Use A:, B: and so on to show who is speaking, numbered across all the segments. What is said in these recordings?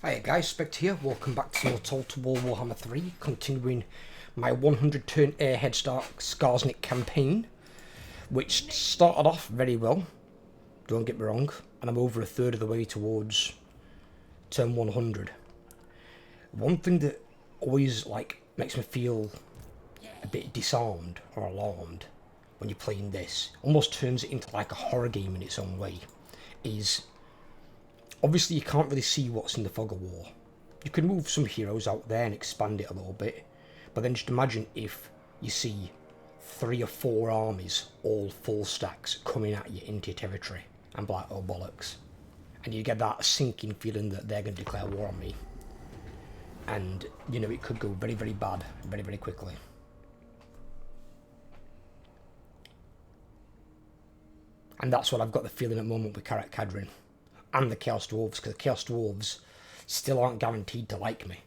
A: Hi guys, Spectre here. Welcome back to Immortal Warhammer 3, continuing my 100 turn head start Skarsnik campaign, which started off very well, don't get me wrong, and I'm over a third of the way towards turn 100. One thing that always makes me feel a bit disarmed or alarmed when you're playing this, almost turns it into like a horror game in its own way, is obviously you can't really see what's in the fog of war. You can move some heroes out there and expand it a little bit, but then just imagine if you see 3 or 4 armies, all full stacks, coming at you into your territory, and be like, oh bollocks. And you get that sinking feeling that they're going to declare war on me. And, you know, it could go very, very bad, very, very quickly. And that's what I've got the feeling at the moment with Karak Kadrin. And the Chaos Dwarves, because the Chaos Dwarves still aren't guaranteed to like me.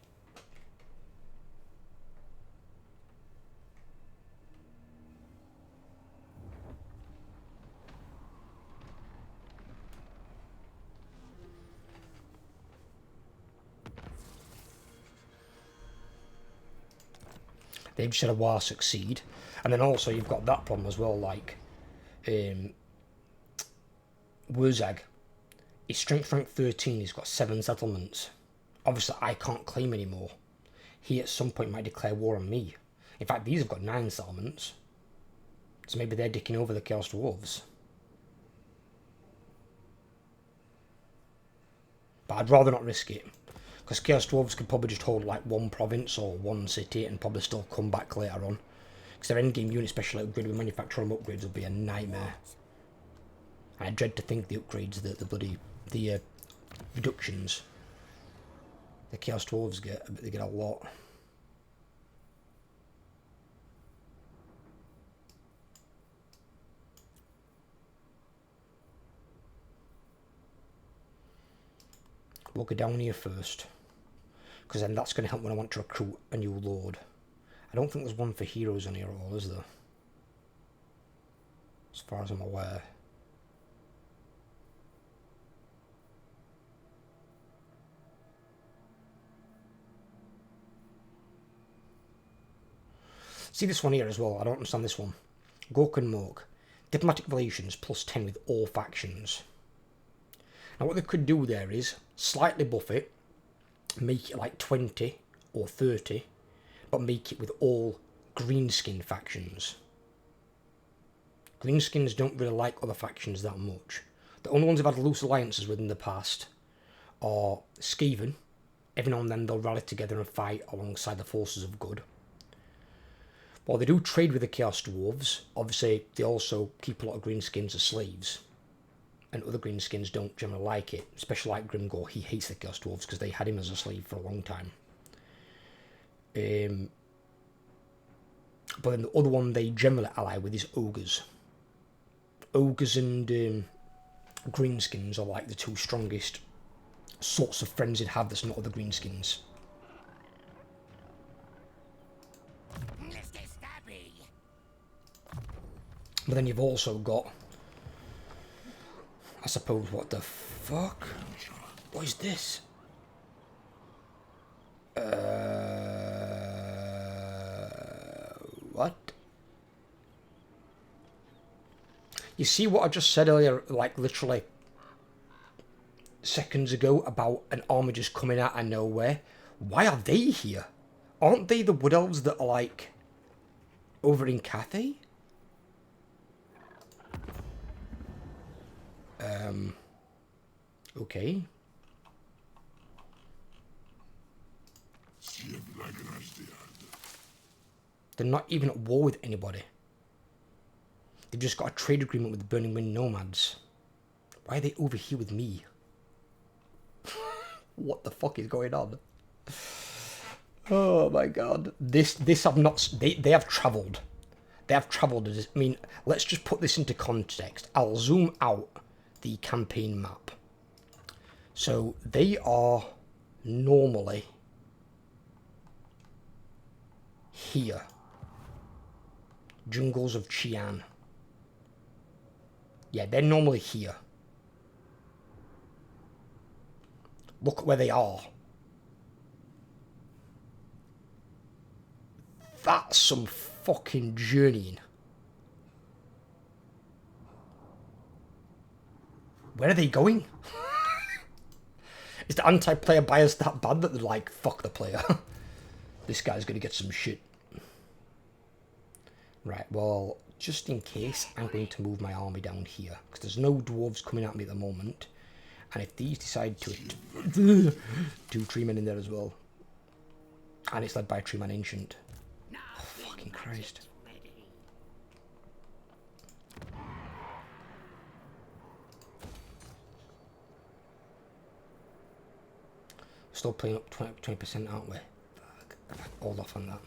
A: They've just had a war succeed. And then also you've got that problem as well, like Wurzag. His strength rank 13, he's got 7 settlements. Obviously I can't claim anymore. He at some point might declare war on me. In fact, these have got 9 settlements. So maybe they're dicking over the Chaos Dwarves. But I'd rather not risk it. Because Chaos Dwarves could probably just hold like 1 province or 1 city and probably still come back later on. Because their endgame unit, especially upgrade with manufacturing upgrades, would be a nightmare. And I dread to think the upgrades, the reductions the Chaos Dwarves get, I bet they get a lot. We'll go down here first, because then that's going to help when I want to recruit a new lord. I don't think there's one for heroes on here at all, is there? As far as I'm aware. See this one here as well, I don't understand this one. Gork and Mork. Diplomatic relations plus 10 with all factions. Now what they could do there is slightly buff it, make it like 20 or 30, but make it with all Greenskin factions. Greenskins don't really like other factions that much. The only ones I've had loose alliances with in the past are Skaven. Every now and then they'll rally together and fight alongside the forces of good. While they do trade with the Chaos Dwarves, obviously they also keep a lot of Greenskins as slaves. And other Greenskins don't generally like it, especially like Grimgor. He hates the Chaos Dwarves because they had him as a slave for a long time. But then the other one they generally ally with is Ogres. Ogres and Greenskins are like the 2 strongest sorts of friends you'd have that's not other Greenskins. But then you've also got, I suppose, what the fuck? What is this? What? You see what I just said earlier, like literally seconds ago, about an army just coming out of nowhere? Why are they here? Aren't they the Wood Elves that are like over in Cathay? Okay. They're not even at war with anybody. They've just got a trade agreement with the Burning Wind Nomads. Why are they over here with me? What the fuck is going on? Oh my god. This I've not... They have travelled. They have travelled. I mean, let's just put this into context. I'll zoom out the campaign map. So they are normally here. Jungles of Qian. Yeah, they're normally here. Look at where they are. That's some fucking journeying. Where are they going? Is the anti-player bias that bad that they're like, fuck the player? This guy's going to get some shit. Right, well, just in case, I'm going to move my army down here. Because there's no dwarves coming at me at the moment. And if these decide to... 2 treemen in there as well. And it's led by a treeman ancient. Oh, fucking Christ. Still playing up 20%, aren't we? Fuck. Hold off on that.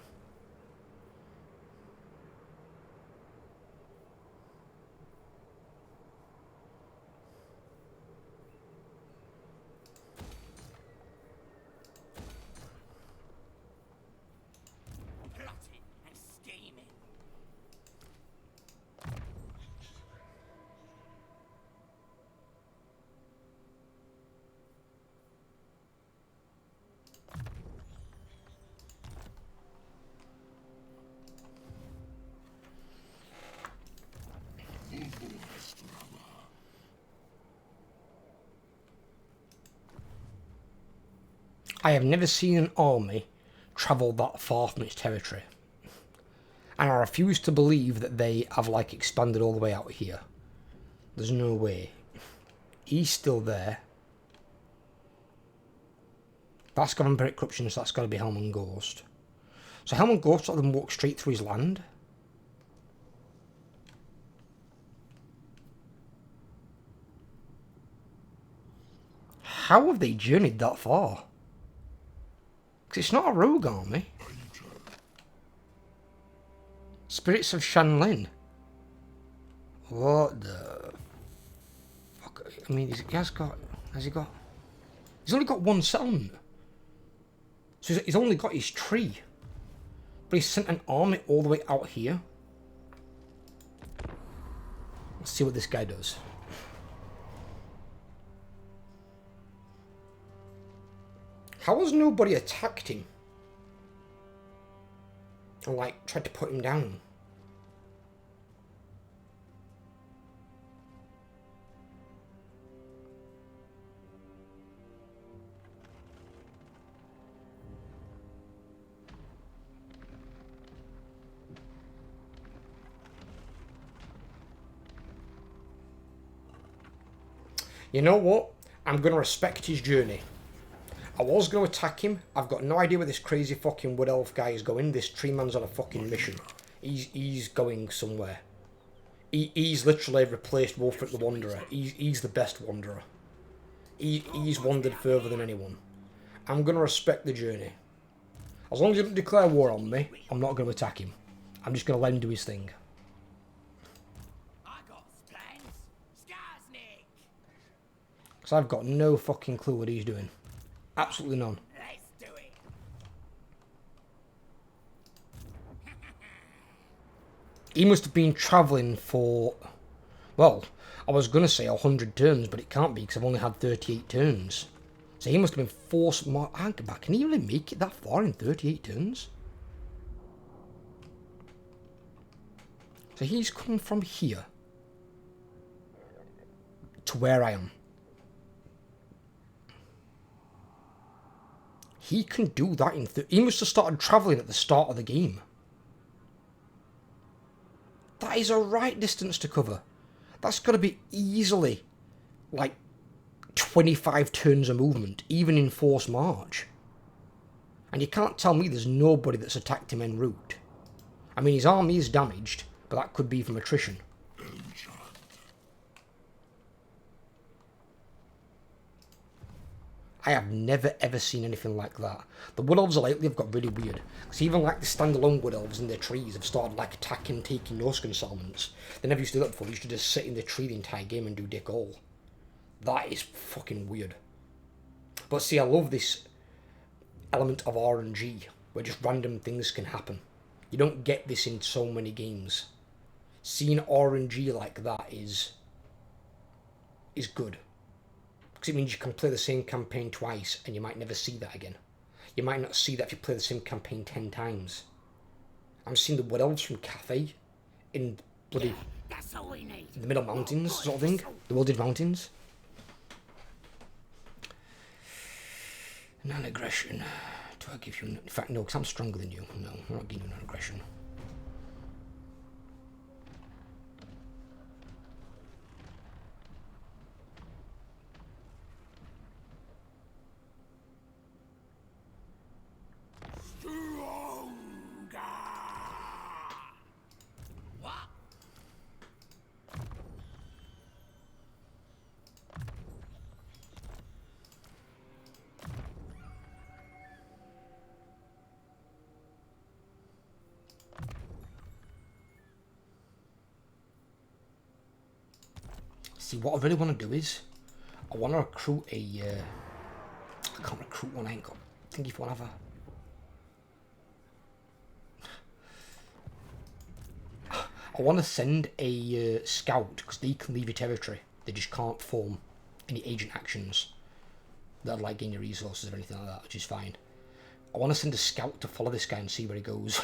A: I have never seen an army travel that far from its territory. And I refuse to believe that they have, like, expanded all the way out here. There's no way. He's still there. That's got Vampiric Corruption, so that's got to be Helm and Ghost. So Helm and Ghost let them walk straight through his land. How have they journeyed that far? Because it's not a rogue army. Spirits of Shanlin. What the fuck? I mean, has he got... He's only got one settlement. So he's only got his tree. But he sent an army all the way out here. Let's see what this guy does. How has nobody attacked him? Or, like, tried to put him down? You know what? I'm going to respect his journey. I was going to attack him. I've got no idea where this crazy fucking wood elf guy is going. This tree man's on a fucking mission. He's going somewhere. He's literally replaced Wolfric the Wanderer. He's the best wanderer. He's wandered further than anyone. I'm going to respect the journey. As long as he doesn't declare war on me, I'm not going to attack him. I'm just going to let him do his thing. Because I've got no fucking clue what he's doing. Absolutely none.
B: Let's do it.
A: He must have been travelling for... Well, I was going to say 100 turns, but it can't be because I've only had 38 turns. So he must have been forced... Can he really make it that far in 38 turns? So he's come from here to where I am. He can do that in... He must have started travelling at the start of the game. That is a right distance to cover. That's got to be easily, like, 25 turns of movement, even in forced march. And you can't tell me there's nobody that's attacked him en route. I mean, his army is damaged, but that could be from attrition. I have never ever seen anything like that. The wood elves lately have got really weird. Because even like the standalone wood elves in their trees have started like attacking, taking no-skin settlements. They never used to do that before. They used to just sit in the tree the entire game and do dick all. That is fucking weird. But see, I love this element of RNG, where just random things can happen. You don't get this in so many games. Seeing RNG like that is good. Because it means you can play the same campaign twice and you might never see that again. You might not see that if you play the same campaign 10 times. I'm seeing the wood elves from Cathay in bloody
B: That's all we need.
A: the Middle Mountains sort of thing. The Wooded Mountains. Non-aggression. Do I give you... In fact, no, because I'm stronger than you. No, I'm not giving you non-aggression. See, what I really want to do is, I want to recruit a, I can't recruit one, I ain't got, thingy for whatever. I want to send a scout, because they can leave your territory, they just can't form any agent actions that are like gain your resources or anything like that, which is fine. I want to send a scout to follow this guy and see where he goes.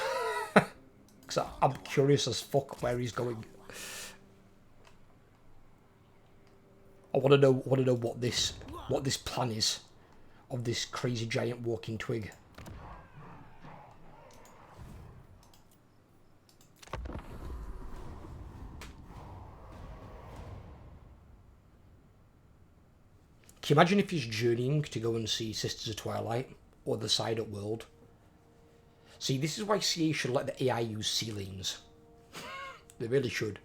A: Because I'm curious as fuck where he's going. I want to know what this plan is of this crazy giant walking twig. Can you imagine if he's journeying to go and see Sisters of Twilight or the Side Up World? See, this is why CA should let the AI use sea lanes. They really should.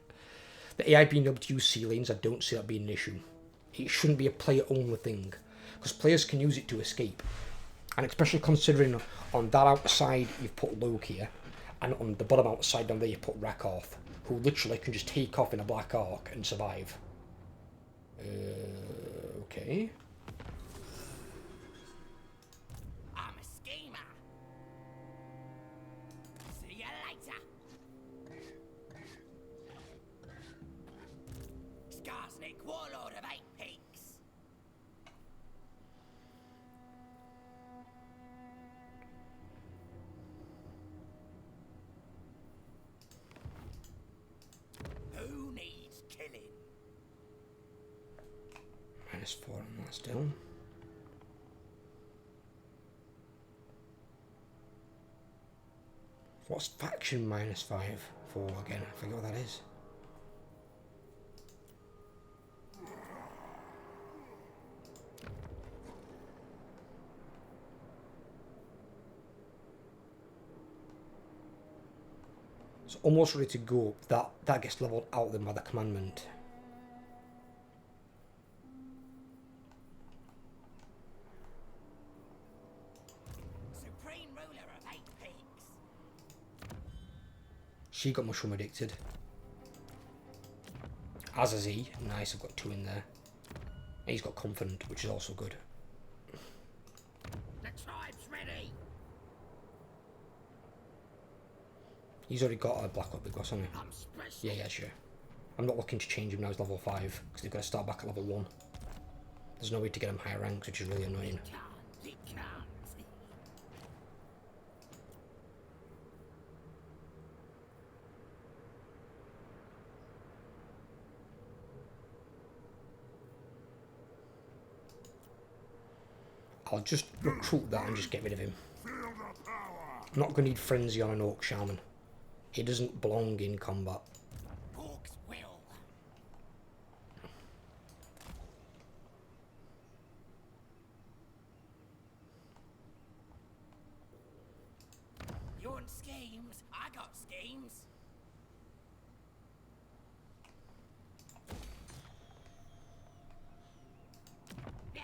A: The AI being able to use sea lanes, I don't see that being an issue. It shouldn't be a player-only thing, because players can use it to escape. And especially considering on that outside you've put Loke here, and on the bottom outside down there you've put Rakoth, who literally can just take off in a black arc and survive. Okay.
B: I'm a schemer. See you later. Skarsnik, warlord of 8 Peaks. Who needs killing?
A: -4 on that still. What's faction -5 for again? I forget what that is. It's almost ready to go. That gets leveled out then by the commandment.
B: Supreme ruler of 8 Peaks.
A: She got mushroom addicted. As has he. Nice, I've got 2 in there. And he's got confident, which is also good.
B: The tribe's ready.
A: He's already got a black up big boss, hasn't he?
B: I'm special.
A: Yeah, sure. I'm not looking to change him now, he's level 5, because they've got to start back at level 1. There's no way to get him higher ranks, which is really annoying.
B: It can't.
A: I'll just recruit that and just get rid of him. I'm not going to need Frenzy on an Orc Shaman. He doesn't belong in combat.
B: Orcs will. You want schemes? I got schemes. Yeah.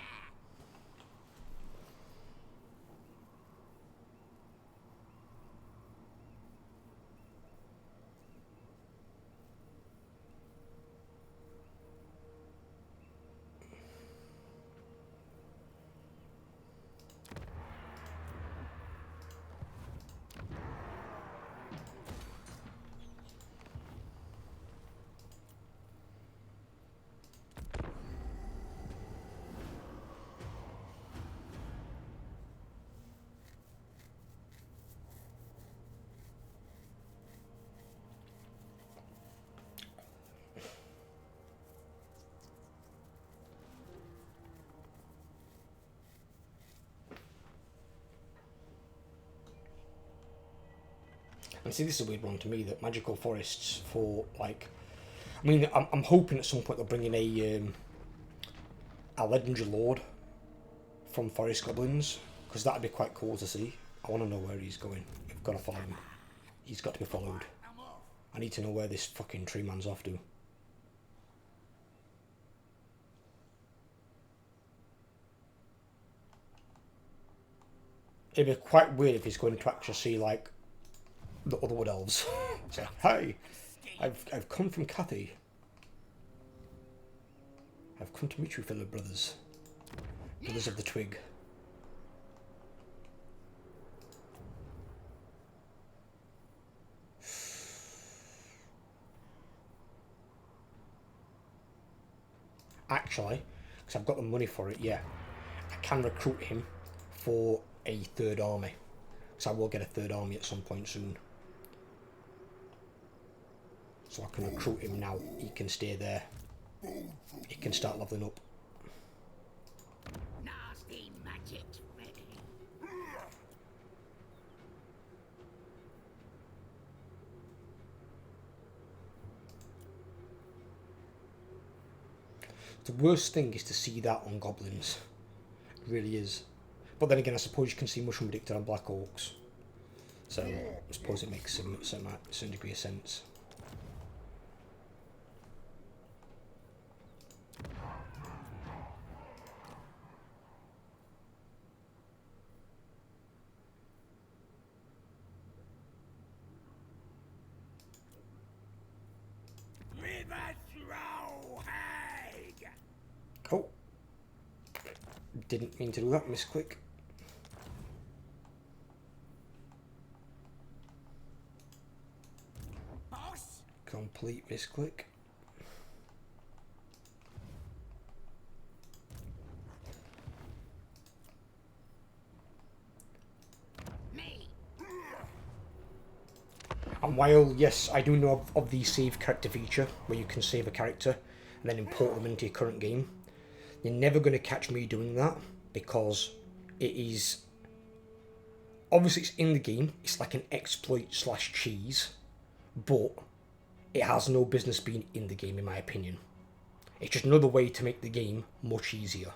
A: And see, this is a weird one to me, that magical forests for, like... I mean, I'm hoping at some point they'll bring in a legendary lord from Forest Goblins, because that'd be quite cool to see. I want to know where he's going. I've got to follow him. He's got to be followed. I need to know where this fucking tree man's off to. It'd be quite weird if he's going to actually see, like, the other wood elves. It's like, hi, I've come from Cathy. I've come to meet you, fellow brothers. Brothers of the twig. Actually, because I've got the money for it, yeah, I can recruit him for a third army. So I will get a third army at some point soon. So I can recruit him now. He can stay there. He can start leveling up.
B: Nasty magic ready.
A: The worst thing is to see that on goblins. It really is. But then again, I suppose you can see Mushroom Predictor on Black Orcs. So I suppose it makes some degree of sense. Oh. Didn't mean to do that, misclick.
B: Boss?
A: Complete misclick.
B: Me.
A: And while, yes, I do know of the save character feature, where you can save a character and then import them into your current game, you're never going to catch me doing that, because it is... Obviously it's in the game, it's like an exploit / cheese, but it has no business being in the game, in my opinion. It's just another way to make the game much easier.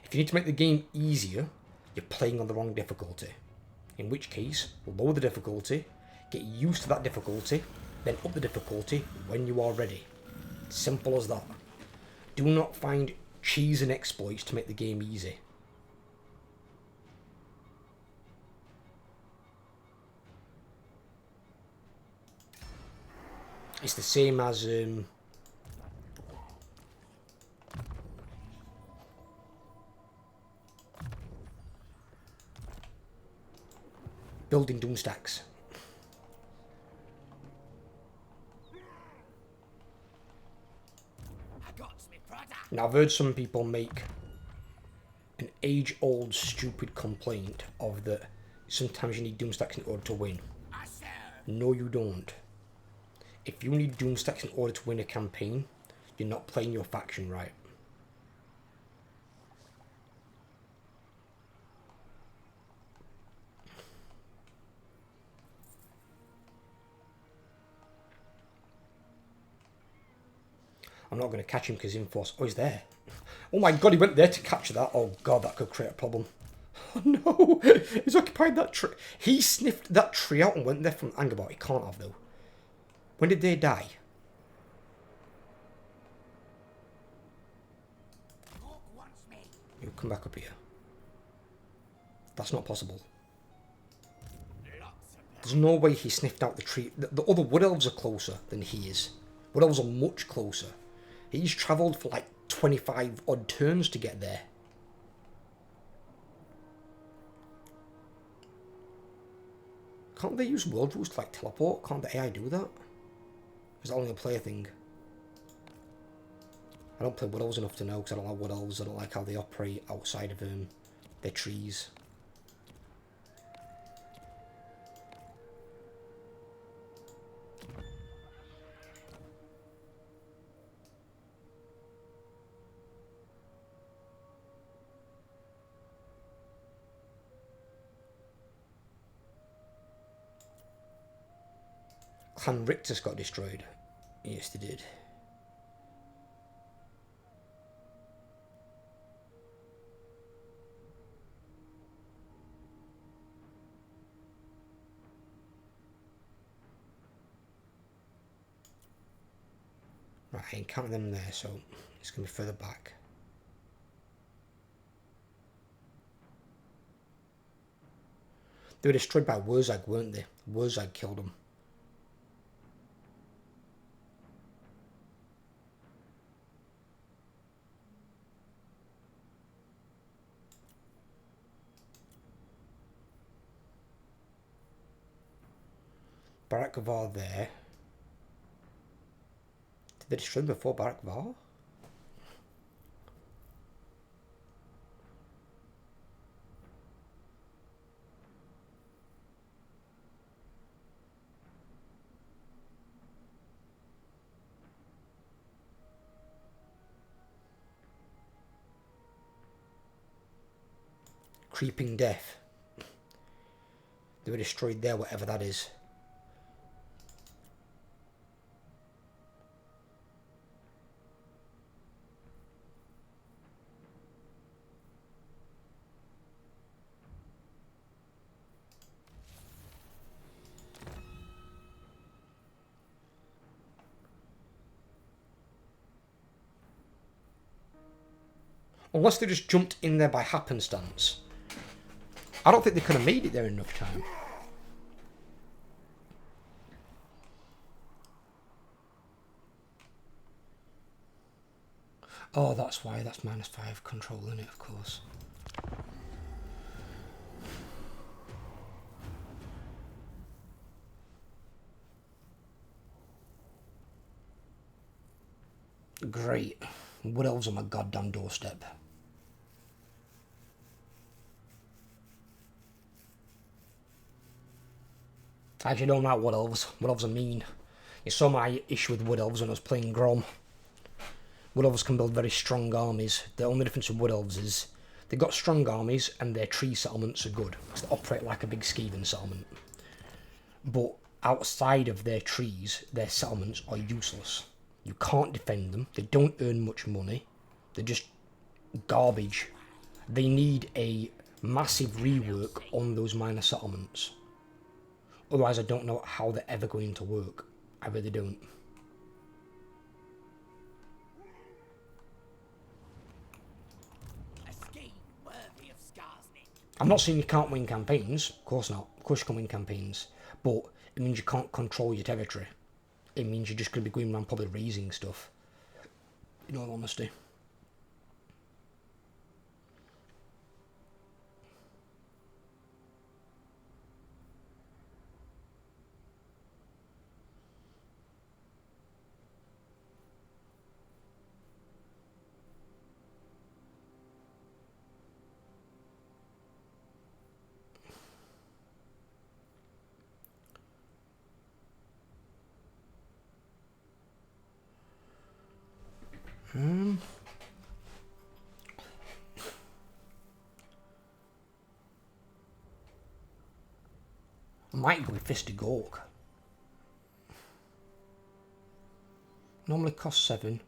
A: If you need to make the game easier, you're playing on the wrong difficulty. In which case, lower the difficulty, get used to that difficulty, then up the difficulty when you are ready. Simple as that. Do not find cheese and exploits to make the game easy. It's the same as building doom stacks. Now, I've heard some people make an age-old stupid complaint of that sometimes you need doom stacks in order to win. No, you don't. If you need doom stacks in order to win a campaign, you're not playing your faction right. I'm not going to catch him because Inforce... Oh, he's there. Oh my god, he went there to capture that. Oh god, that could create a problem. Oh no, he's occupied that tree. He sniffed that tree out and went there from Angerbot. He can't have, though. When did they die? He'll come back up here. That's not possible. There's no way he sniffed out the tree. The other Wood Elves are closer than he is. Wood Elves are much closer. He's travelled for like 25 odd turns to get there. Can't they use world rules to like teleport? Can't the AI do that? Is that only a player thing? I don't play Wood Elves enough to know, because I don't like Wood Elves. I don't like how they operate outside of their trees. Clan Rictus got destroyed. Yes, they did. Right, I encountered them there, so it's going to be further back. They were destroyed by Wurzag, weren't they? Wurzag killed them. Barak Var there. Did they destroy them before Barak Var? Creeping Death. They were destroyed there, whatever that is. Unless they just jumped in there by happenstance. I don't think they could have made it there in enough time. Oh, that's why. That's -5 control in it, of course. Great. Wood elves on my goddamn doorstep. I actually don't like wood elves. Wood elves are mean. You saw my issue with wood elves when I was playing Grom. Wood elves can build very strong armies. The only difference with wood elves is they've got strong armies and their tree settlements are good because they operate like a big Skaven settlement. But outside of their trees, their settlements are useless. You can't defend them. They don't earn much money. They're just garbage. They need a massive rework on those minor settlements. Otherwise, I don't know how they're ever going to work. I really don't.
B: A scheme worthy of Skarsnik.
A: I'm not saying you can't win campaigns. Of course not. Of course you can win campaigns. But it means you can't control your territory. It means you're just going to be going around probably raising stuff. In all honesty. I might go with Fisted Gork. Normally costs 7.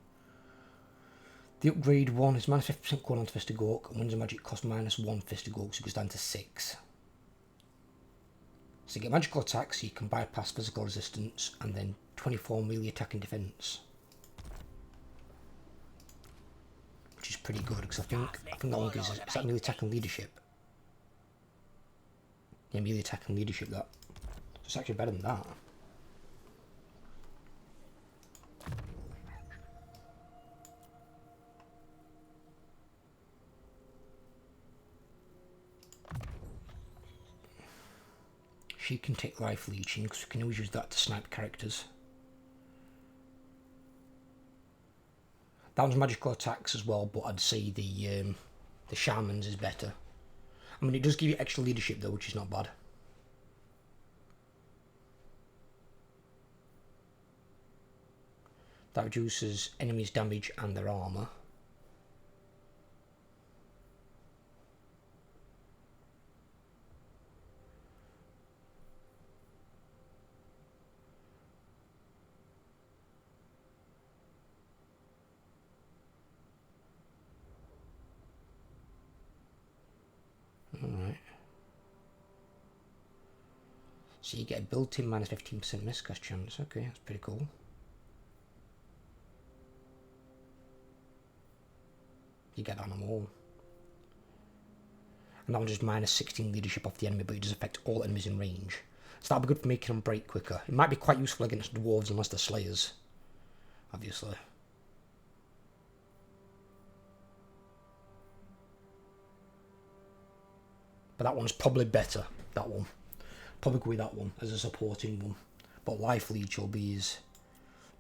A: The upgrade one is -50% going on to Fisted Gork, and Winds of Magic costs -1 Fisted Gork, so it goes down to 6. So you get magical attacks, so you can bypass physical resistance, and then 24 melee attack and defense, which is pretty good because I think that one gives is that melee attack and leadership. Yeah, melee attack and leadership. That so it's actually better than that. She can take life leeching because we can always use that to snipe characters. That one's magical attacks as well, but I'd say the shaman's is better. I mean, it does give you extra leadership though, which is not bad. That reduces enemies' damage and their armour. So you get a built-in minus 15% miscast chance. Okay, that's pretty cool. You get that on them all. And that one just minus 16 leadership off the enemy, but it does affect all enemies in range. So that'll be good for making them break quicker. It might be quite useful against dwarves unless they're slayers, obviously. But that one's probably better, that one. Probably go with that one as a supporting one. But Life Leech will be his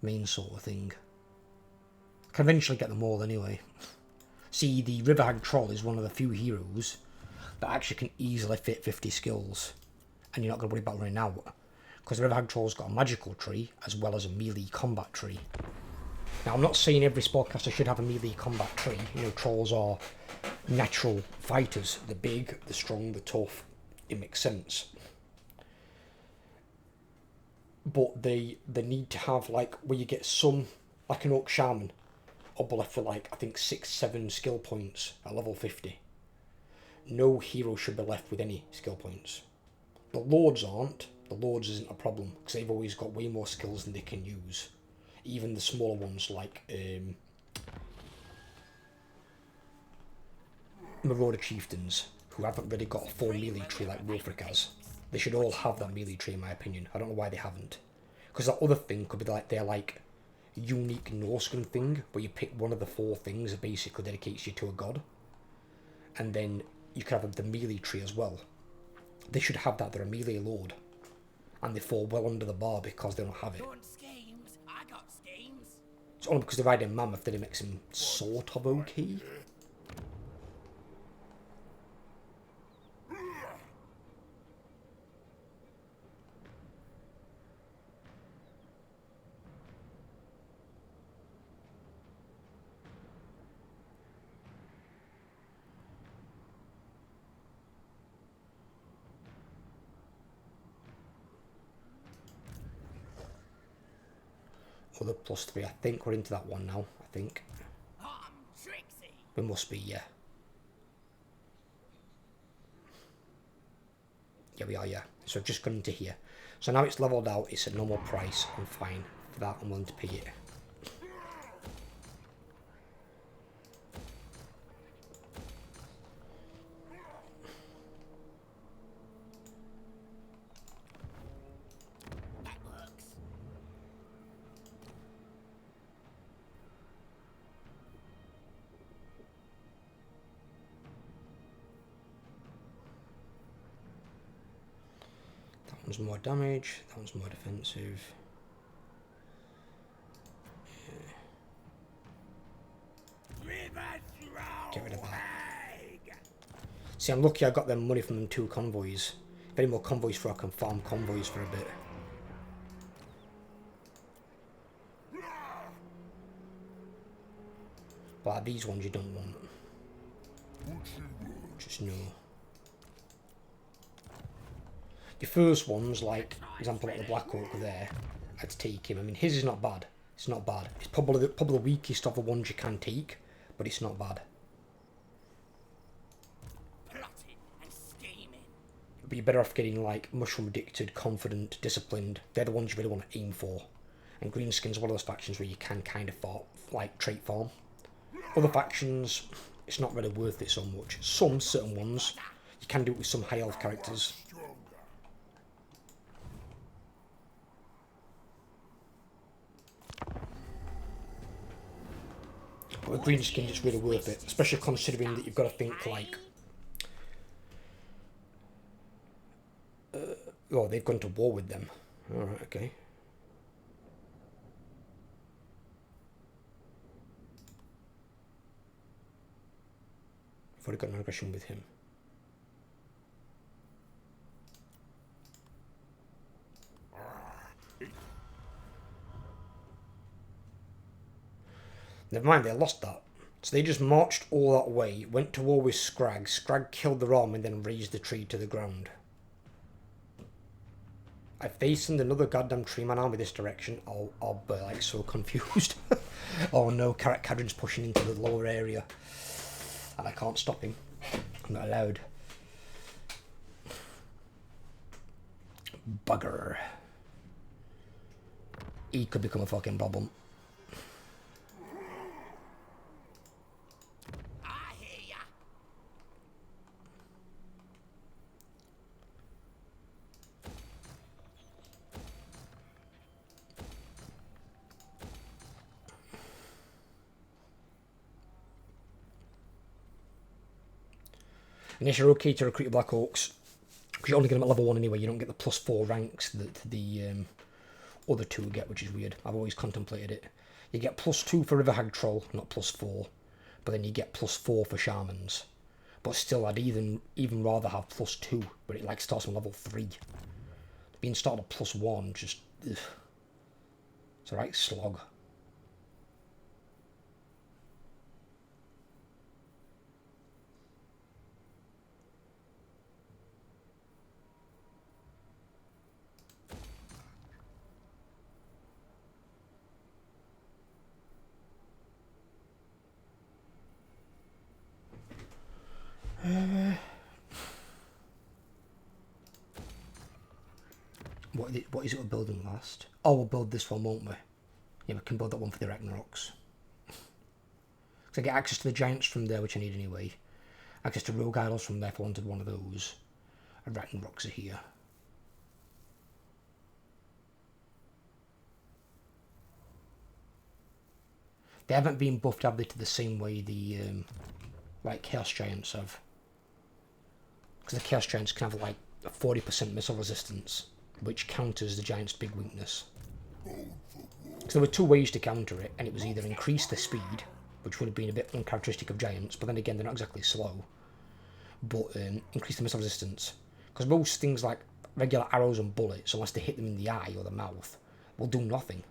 A: main sort of thing. Can eventually get them all anyway. See, the Riverhag Troll is one of the few heroes that actually can easily fit 50 skills. And you're not going to worry about running out. Because the Riverhag Troll's got a magical tree as well as a melee combat tree. Now, I'm not saying every spellcaster should have a melee combat tree. You know, trolls are natural fighters. They're big, they're strong, they're tough. It makes sense. But they need to have, like, where you get some, like an Orc Shaman, up left for, like, I think 6-7 skill points at level 50. No hero should be left with any skill points. The Lords aren't. The Lords isn't a problem, because they've always got way more skills than they can use. Even the smaller ones, like Marauder Chieftains, who haven't really got a full melee tree like Wolfric has. They should all have that melee tree, in my opinion. I don't know why they haven't. Because that other thing could be like their, like, unique Norscan thing, where you pick one of the 4 things that basically dedicates you to a god. And then you could have the melee tree as well. They should have that. They're a melee lord. And they fall well under the bar because they don't have it.
B: Schemes. I got schemes.
A: It's only because they're riding Mammoth that it makes him sort of okay. Other +3, I think we're into that one now, I think.
B: Trixie.
A: We must be, yeah. Yeah, we are, yeah. So I've just gone into here. So now it's leveled out, it's at normal price, I'm fine. For that, I'm willing to pay it.
B: That works.
A: That one's more damage, that one's more defensive. Get rid of that. See, I'm lucky I got them money from them 2 convoys. If any more convoys for I can farm convoys for a bit. But these ones you don't want. Just no. Your first ones, like, for example, like the Black Oak there, I'd take him. I mean, his is not bad. It's not bad. It's probably the weakest of the ones you can take, but it's not bad.
B: Plotting and scheming.
A: But you're better off getting, like, Mushroom Addicted, Confident, Disciplined. They're the ones you really want to aim for. And Greenskins are one of those factions where you can kind of like trait farm. Other factions, it's not really worth it so much. Some certain ones, you can do it with some high elf characters. But with Greenskins, it's really worth it, especially considering that you've got to think like, oh, they've gone to war with them. All right, okay. I've already got an aggression with him. Never mind, they lost that. So they just marched all that way, went to war with Scrag. Scrag killed their army and then razed the tree to the ground. If they send another goddamn tree man army this direction, I'll be like so confused. Oh no, Karak Kadrin's pushing into the lower area. And I can't stop him. I'm not allowed. Bugger. He could become a fucking problem.
B: I hear ya.
A: And yes, you're okay to recruit your Black Orcs, because you only get them at level 1 anyway. You don't get the +4 ranks that the other two get, which is weird. I've always contemplated it. You get +2 for River Hag Troll, not +4, but then you get +4 for Shamans. But still, I'd even rather have +2, but it like starts on level 3. Being started at +1, just ugh. It's a right slog. What is it we're building last? Oh, we'll build this one, won't we? Yeah, we can build that one for the Ragnaroks. So I get access to the Giants from there, which I need anyway. Access to Rogue Idols from there if I wanted one of those. And Ragnaroks are here. They haven't been buffed, have they, to the same way the like Chaos Giants have. Because the Chaos Giants can have like a 40% missile resistance, which counters the Giant's big weakness. So there were two ways to counter it, and it was either increase the speed, which would have been a bit uncharacteristic of Giants, but then again they're not exactly slow, but increase the missile resistance. Because most things like regular arrows and bullets, unless they hit them in the eye or the mouth, will do nothing.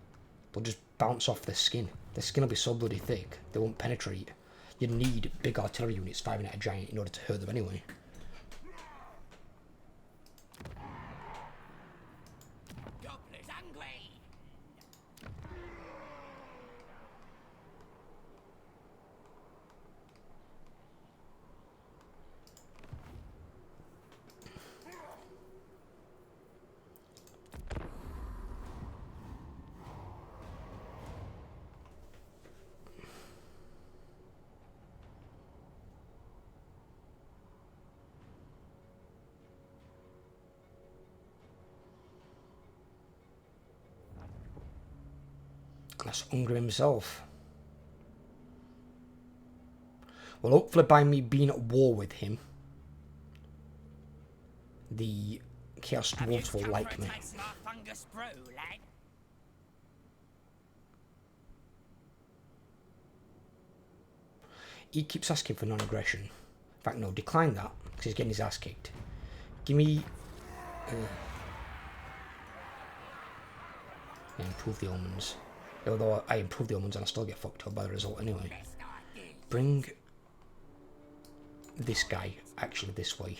A: They'll just bounce off their skin. Their skin will be so bloody thick, they won't penetrate. You'd need big artillery units firing at a Giant in order to hurt them anyway.
B: Gobblers hungry.
A: That's Unger himself. Well, hopefully by me being at war with him, the Chaos Dwarves will like me.
B: Fungus brew, lad.
A: He keeps asking for non-aggression. In fact, no, decline that, because he's getting his ass kicked. Give me... improve the omens. Although I improve the omens and I still get fucked up by the result anyway. Bring this guy actually this way.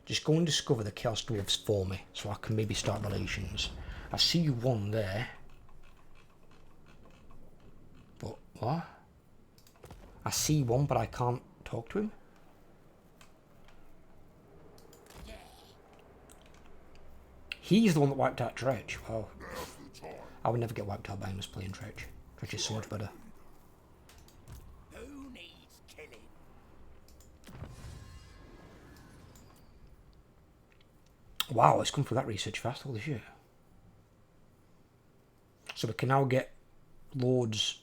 A: Just go and discover the Chaos Dwarves for me, so I can maybe start relations. I see one there. But, what? I see one, but I can't talk to him? He's the one that wiped out Dredge. Wow. I would never get wiped out by him as playing Dredge. Dredge is so much better.
B: Who needs killing?
A: Wow, it's come through that research fast, holy shit. So we can now get Lords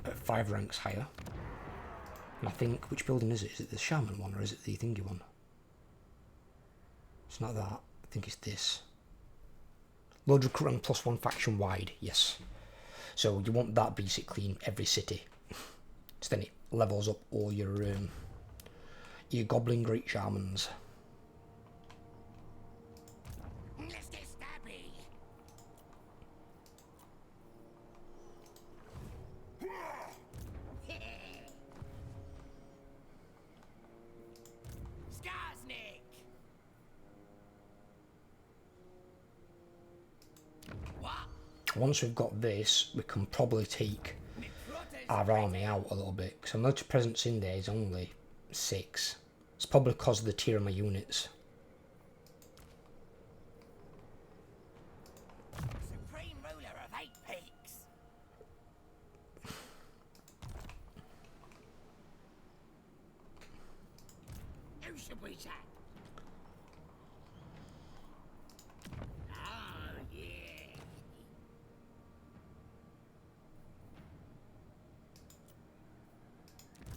A: at 5 ranks higher. And I think, which building is it? Is it the Shaman one or is it the thingy one? It's not that. I think it's this. Lord recruit rank +1 faction wide, yes. So you want that basically in every city. So then it levels up all your Goblin Great Shamans.
B: Let's get stabby. Skarsnik. What?
A: Once we've got this, we can probably take our army out a little bit. Because our military presence in there is only 6. It's probably because of the tier of my units.
B: should we say? Oh, yeah.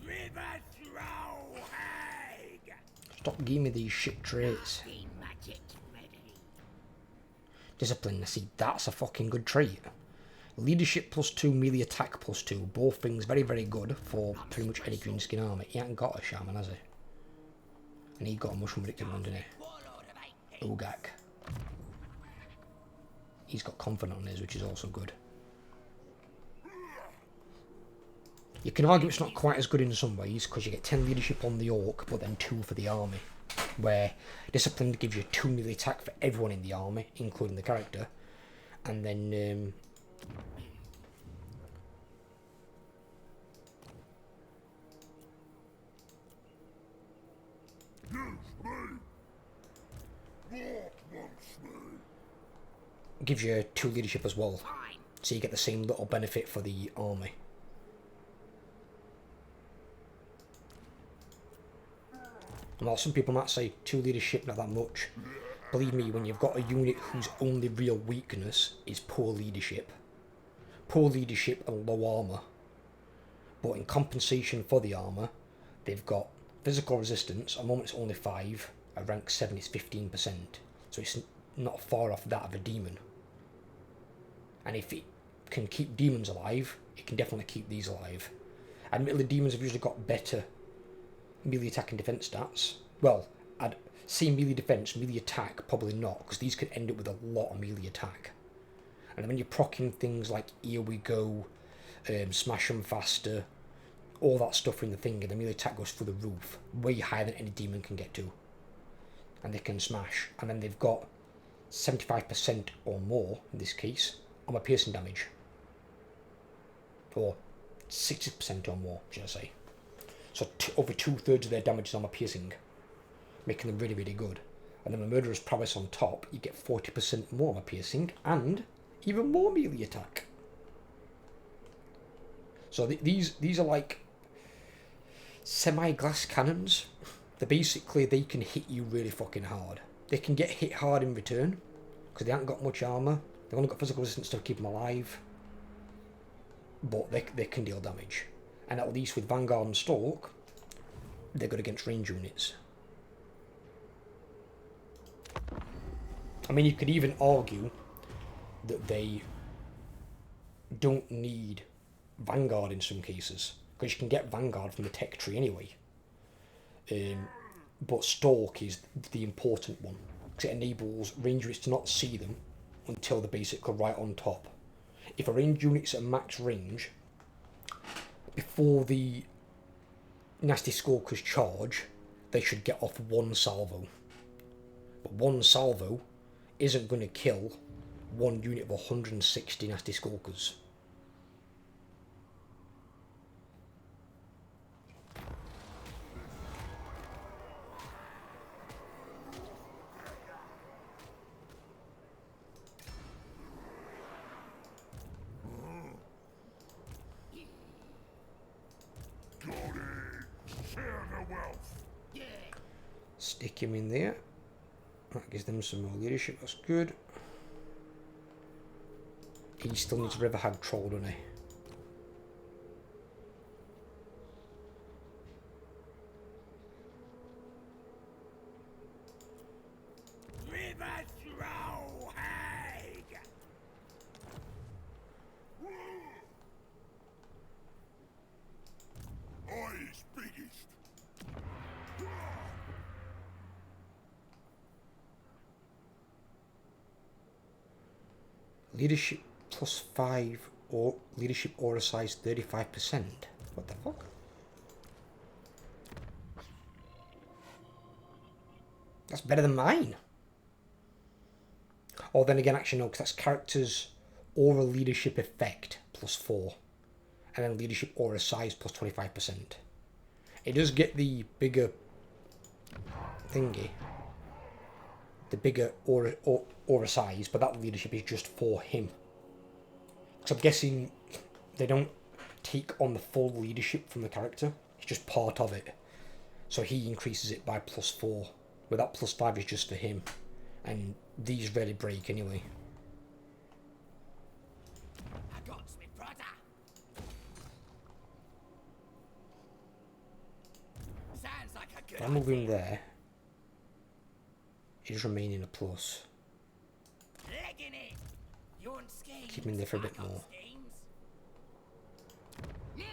B: River throw hag.
A: Stop giving me these shit traits.
B: The magic's ready.
A: Discipline, see, that's a fucking good trait. Leadership +2, melee attack +2. Both things very, very good for pretty much any greenskin army. He hasn't got a shaman, has he? And he got a mushroom predicted one, didn't he? Ugak. He's got confidence on his, which is also good. You can argue it's not quite as good in some ways, because you get 10 leadership on the orc, but then 2 for the army. Where discipline gives you 2 melee attack for everyone in the army, including the character. And then gives you 2 leadership as well, so you get the same little benefit for the army. And while some people might say 2 leadership not that much, believe me, when you've got a unit whose only real weakness is poor leadership and low armor, but in compensation for the armor, they've got physical resistance. At the moment it's only 5, at rank 7 it's 15%, so it's not far off that of a demon. And if it can keep demons alive, it can definitely keep these alive. Admittedly, demons have usually got better melee attack and defense stats. Well, I'd say melee defense, melee attack probably not, because these could end up with a lot of melee attack. And when you're proccing things like here we go, smash them faster, all that stuff in the thing, and the melee attack goes through the roof, way higher than any demon can get to. And they can smash. And then they've got 75% or more, in this case, on my piercing damage. Or 60% or more, should I say. So over 2/3 of their damage is on my piercing, making them really, really good. And then my murderer's prowess on top, you get 40% more on my piercing, and even more melee attack. So these are like semi-glass cannons. They can hit you really fucking hard. They can get hit hard in return, because they haven't got much armour. They've only got physical resistance to keep them alive. But they can deal damage. And at least with Vanguard and Stalk, they're good against range units. I mean, you could even argue that they don't need Vanguard in some cases, because you can get Vanguard from the tech tree anyway. But Stalk is the important one, because it enables range units to not see them until they're basically right on top. If a range unit's at max range, before the nasty skulkers charge, they should get off 1 salvo. But 1 salvo isn't going to kill 1 unit of 160 nasty skulkers. Stick him in there. That gives them some more leadership, that's good. He still needs River Hag Troll, doesn't he?
B: River throw hag. Eyes biggest.
A: Leadership +5 or leadership aura size 35%. What the fuck? That's better than mine. Or then again, actually no, because that's characters aura leadership effect +4. And then leadership aura size +25%. It does get the bigger thingy. The bigger aura size, but that leadership is just for him. So I'm guessing they don't take on the full leadership from the character. It's just part of it. So he increases it by +4. But that +5 is just for him. And these rarely break anyway.
B: I got me brother. Sounds like a good
A: If I move him there, he's remaining a plus.
B: Legging it. You want schemes?
A: Keep him in there for a
B: I
A: bit
B: got
A: more.
B: schemes. Now.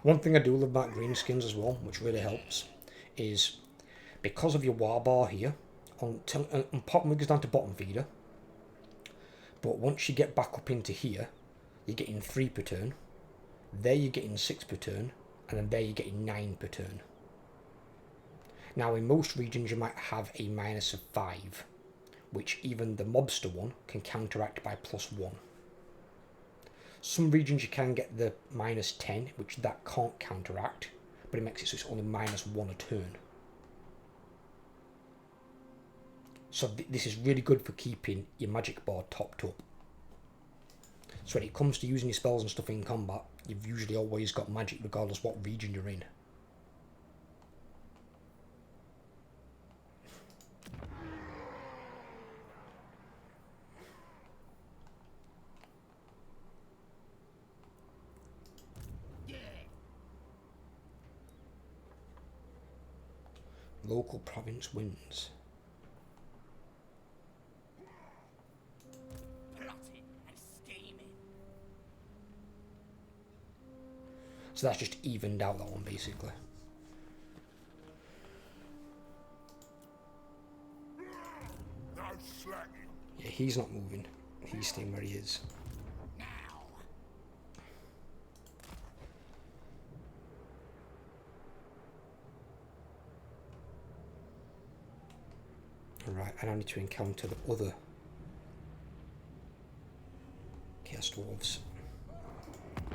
A: One thing I do love about Greenskins as well, which really helps, is because of your war bar here, on bottom it goes down to bottom feeder, but once you get back up into here, you're getting 3 per turn, there you're getting 6 per turn, and then there you're getting 9 per turn. Now in most regions you might have a minus of 5, which even the mobster one can counteract by +1. Some regions you can get the -10, which that can't counteract, but it makes it so it's only -1 a turn. So this is really good for keeping your magic board topped up. So when it comes to using your spells and stuff in combat, you've usually always got magic regardless what region you're in. Local province wins.
B: Plotting and scheming.
A: So that's just evened out that one basically.
B: No slacking.
A: Yeah, he's not moving. He's staying where he is.
B: Now.
A: Alright, and I need to encounter the other Chaos Dwarves.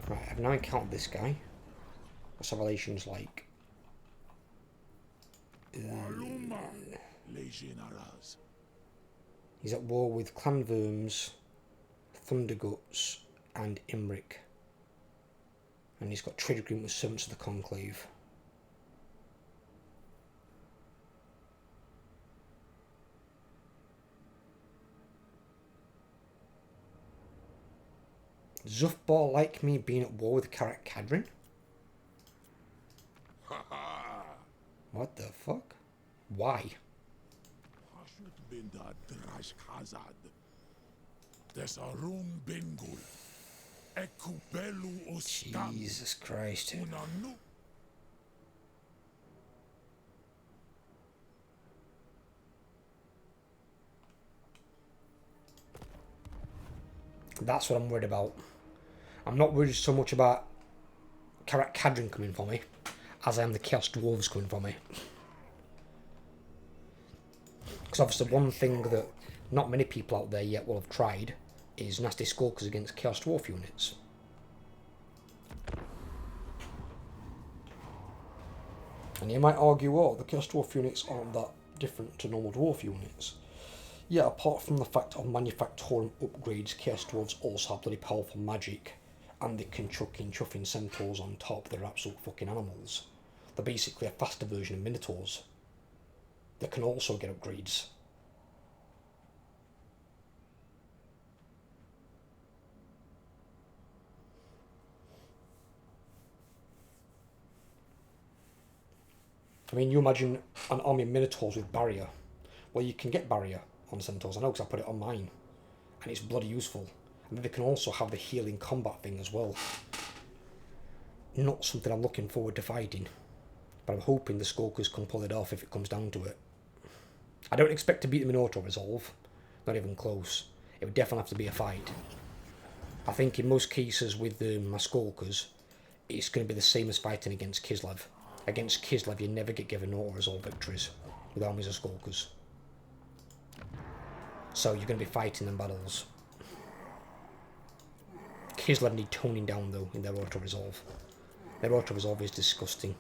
A: Right, I've now encountered this guy. What's our relations like? He's at war with Clanverms, Thunderguts, and Imric. And he's got trade agreement with Servants of the Conclave. Zuffball like me being at war with Karak Kadrin? What the fuck? Why? Jesus Christ. That's what I'm worried about. I'm not worried so much about Karak Kadrin coming for me as I am the Chaos Dwarves coming for me. Because obviously one thing that not many people out there yet will have tried is nasty skulkers against Chaos Dwarf units. And you might argue, oh, the Chaos Dwarf units aren't that different to normal Dwarf units. Yeah, apart from the fact of manufactorial upgrades, Chaos Dwarves also have bloody powerful magic, and they can chuck in chuffing centaurs on top. They're absolute fucking animals. They're basically a faster version of minotaurs that can also get upgrades. I mean, you imagine an army of minotaurs with barrier. Well, you can get barrier on centaurs, I know, because I put it on mine, and it's bloody useful. And then they can also have the healing combat thing as well. Not something I'm looking forward to fighting, but I'm hoping the Skulkers can pull it off if it comes down to it. I don't expect to beat the Minotaur Resolve, not even close. It would definitely have to be a fight. I think in most cases with my Skulkers, it's going to be the same as fighting against Kislev. Against Kislev, you never get given auto resolve victories with armies of Skulkers. So you're going to be fighting them battles. Kislev need toning down though in their auto resolve. Their auto resolve is disgusting.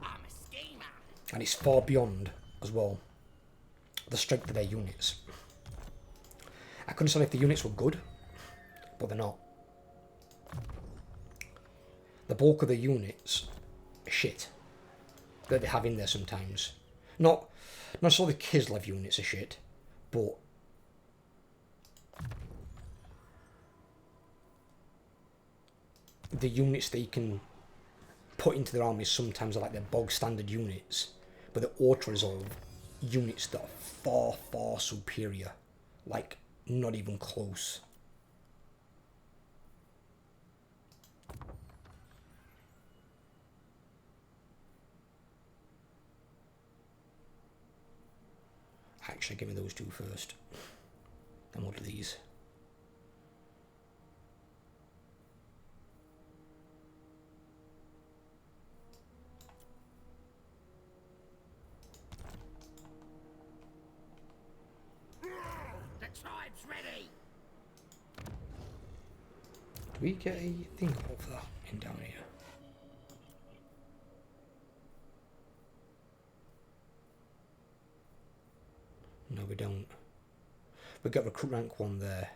B: I'm a schemer.
A: And it's far beyond, as well, the strength of their units. I couldn't say if the units were good, but they're not. the bulk of the units are shit that they have in there sometimes. Not so the Kislev units are shit, but the units they can put into their armies sometimes are like their bog standard units, but the auto-resolve units that are far superior, like not even close. Actually, give me those two first. Then we'll do these.
B: The tribe's ready.
A: Do we get a thing of that in down here? No, we don't. We got recruit rank 1 there.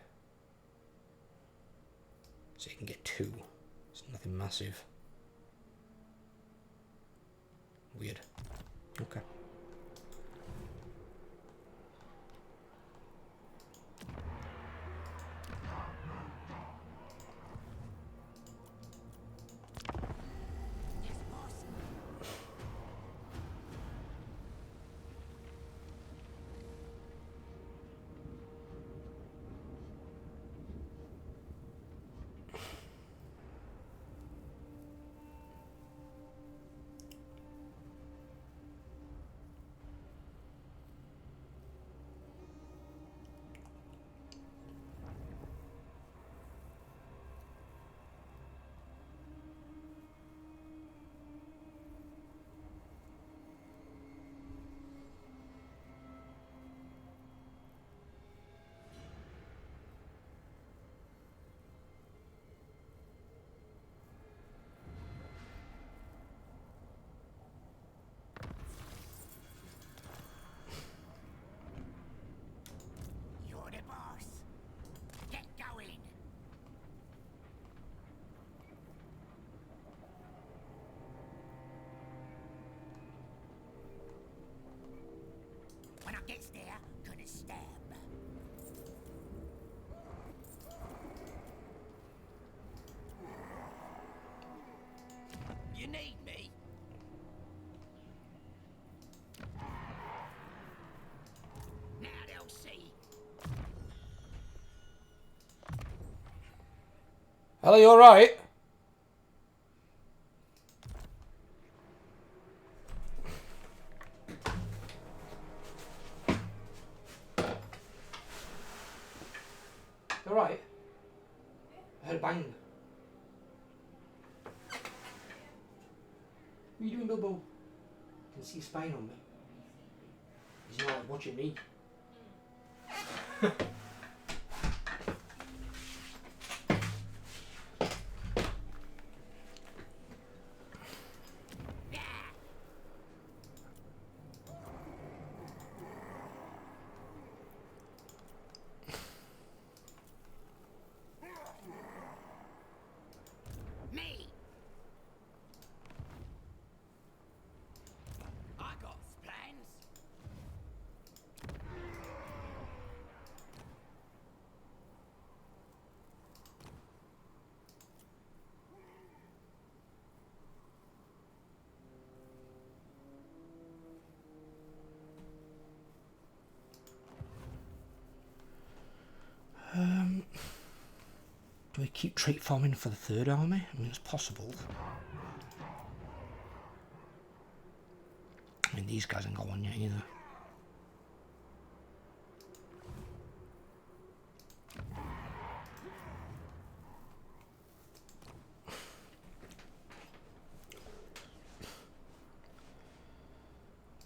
A: So you can get 2. It's nothing massive. Weird. Okay.
B: You're the boss. Get going. When I gets there, gonna stab. You need me? Now they'll see.
A: Hello, you alright? Alright? I heard a bang. What are you doing, Bilbo? I can see spying on me. He's not watching me.
B: Me. I got plans.
A: Do we keep trait farming for the third army? I mean, it's possible. I mean, these guys ain't got one yet either.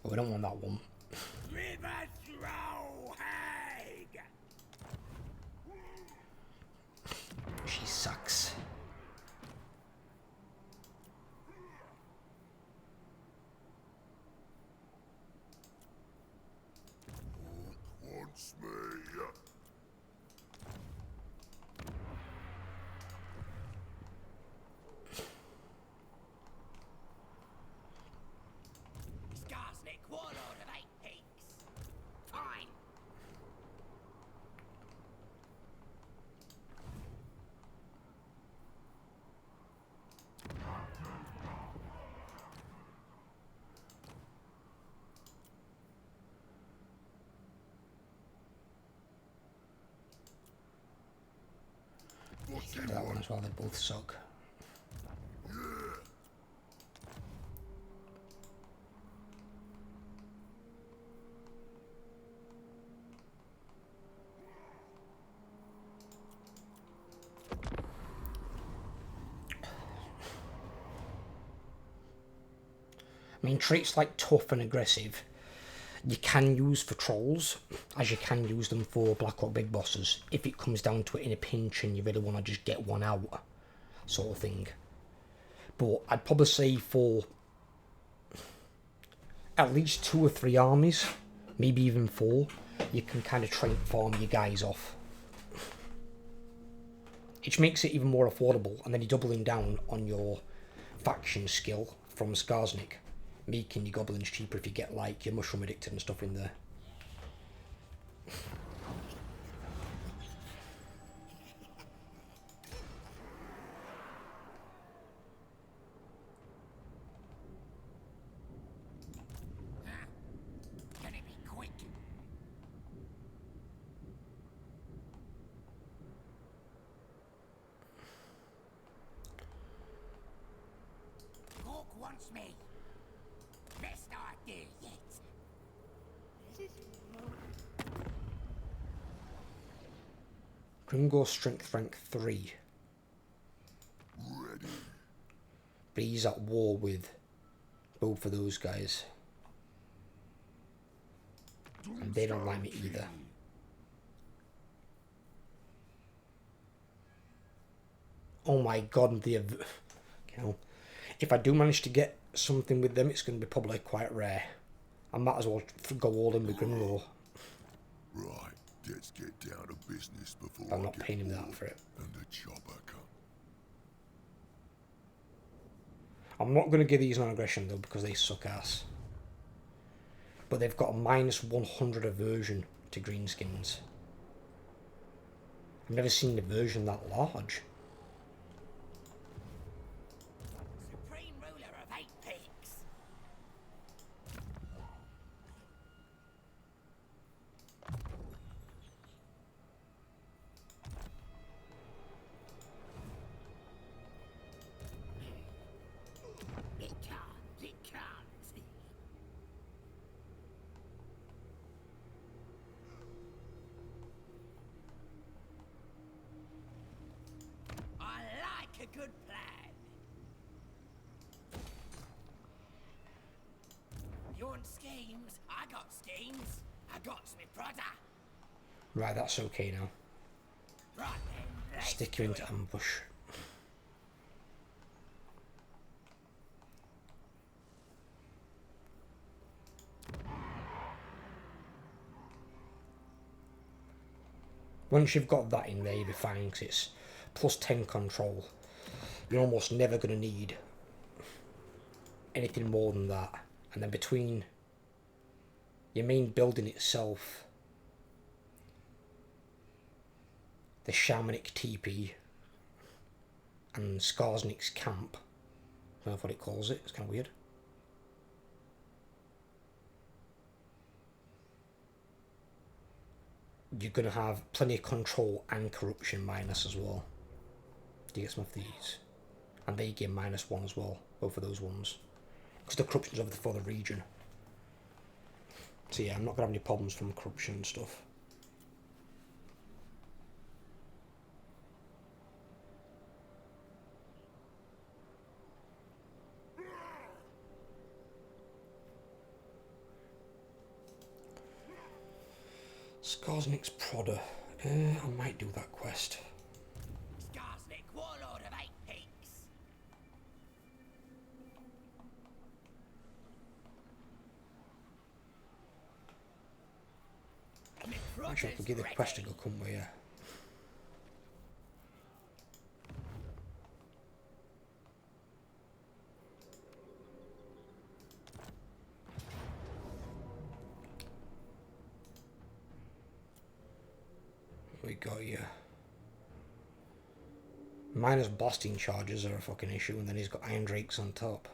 A: But we don't want that one.
B: River throw hag.
A: She sucks.
C: Wants me. see
A: Get that one
C: one.
A: as well, they both suck. I mean, traits like tough and aggressive, you can use for trolls, as you can use them for Black Hawk Big Bosses, if it comes down to it in a pinch and you really want to just get one out, sort of thing. But I'd probably say for at least 2 or 3 armies, maybe even 4, you can kind of trait farm your guys off. Which makes it even more affordable, and then you're doubling down on your faction skill from Skarsnik, making your goblins cheaper if you get like your mushroom addicted and stuff in there.
B: Can it be quick? Hawk wants me. Best idea yet.
A: Gringor strength rank 3.
C: Ready.
A: But he's at war with both of those guys. And they don't like me either. Oh my god, you know, if I do manage to get something with them, it's going to be probably quite rare. I might as well go all in with Grimlaw.
C: Right, let's get down to business before
A: I'm
C: I
A: not
C: get
A: paying him that
C: bored
A: for it.
C: and the chopper come.
A: I'm not going to give these non-aggression though because they suck ass. But they've got a minus 100 aversion to Greenskins. I've never seen an aversion that large.
B: Supreme ruler of 8 peaks. It can't. I like a good plan. You want schemes? I got schemes. I got me brother.
A: Right, that's okay now.
B: Right then, let's
A: Stick you
B: do
A: into
B: it.
A: ambush. Once you've got that in there, you'll be fine because it's plus 10 control. You're almost never going to need anything more than that. And then between your main building itself, the Shamanic Teepee, and Skarsnik's camp, I don't know what it calls it, it's kind of weird. You're going to have plenty of control and corruption minus as well. Do you get some of these? And they gain -1 as well, both of those ones. Because the corruption's over for the region. So yeah, I'm not going to have any problems from corruption and stuff. Skarsnik's Prodder. I might do that quest.
B: Skarsnik, warlord of 8 peaks. Me
A: Actually, I could give the
B: brother's
A: quest to
B: ready.
A: go come with, yeah. We got you. Minus blasting charges are a fucking issue, and then he's got Iron Drakes on top.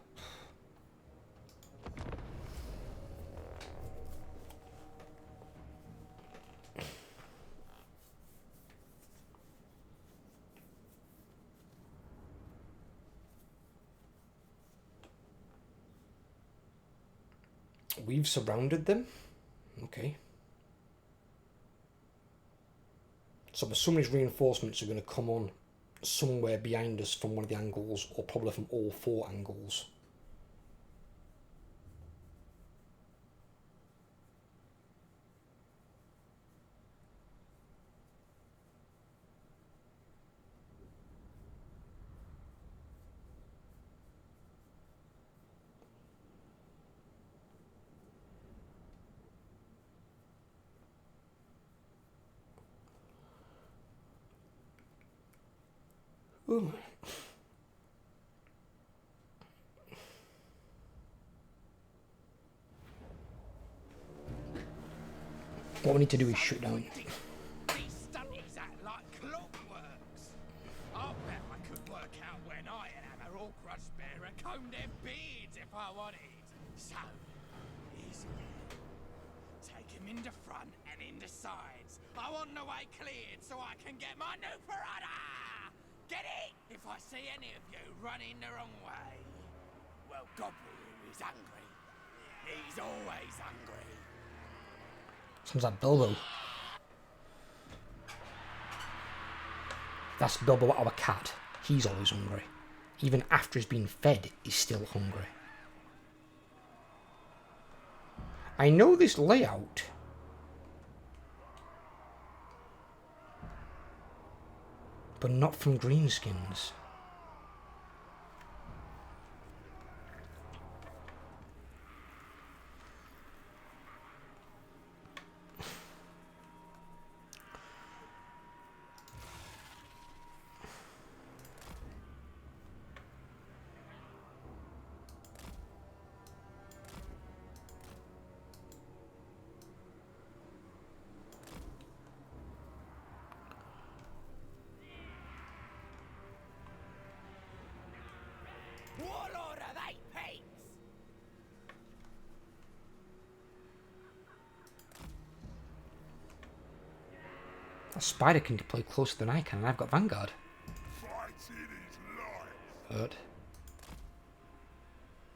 A: We've surrounded them. Okay. So I'm assuming his reinforcements are going to come on somewhere behind us from one of the angles, or probably from all 4 angles. Ooh. What we need to do is shoot down.
B: These stunties act like clockworks. I bet I could work out when I and Hammer all grudge bear and comb their beards if I wanted. So, easy. Take him in the front and in the sides. I want the way cleared so I can get my new piranha! Get it? If I see any of you running the wrong way, well, Goblin is hungry. He's always hungry.
A: Sounds like Bilbo. That's Bilbo, our cat. He's always hungry. Even after he's been fed, he's still hungry. I know this layout. But not from Greenskins.
B: Warlord of 8 pigs!
A: A spider can deploy closer than I can, and I've got Vanguard.
C: Fighting is life.
A: Hurt.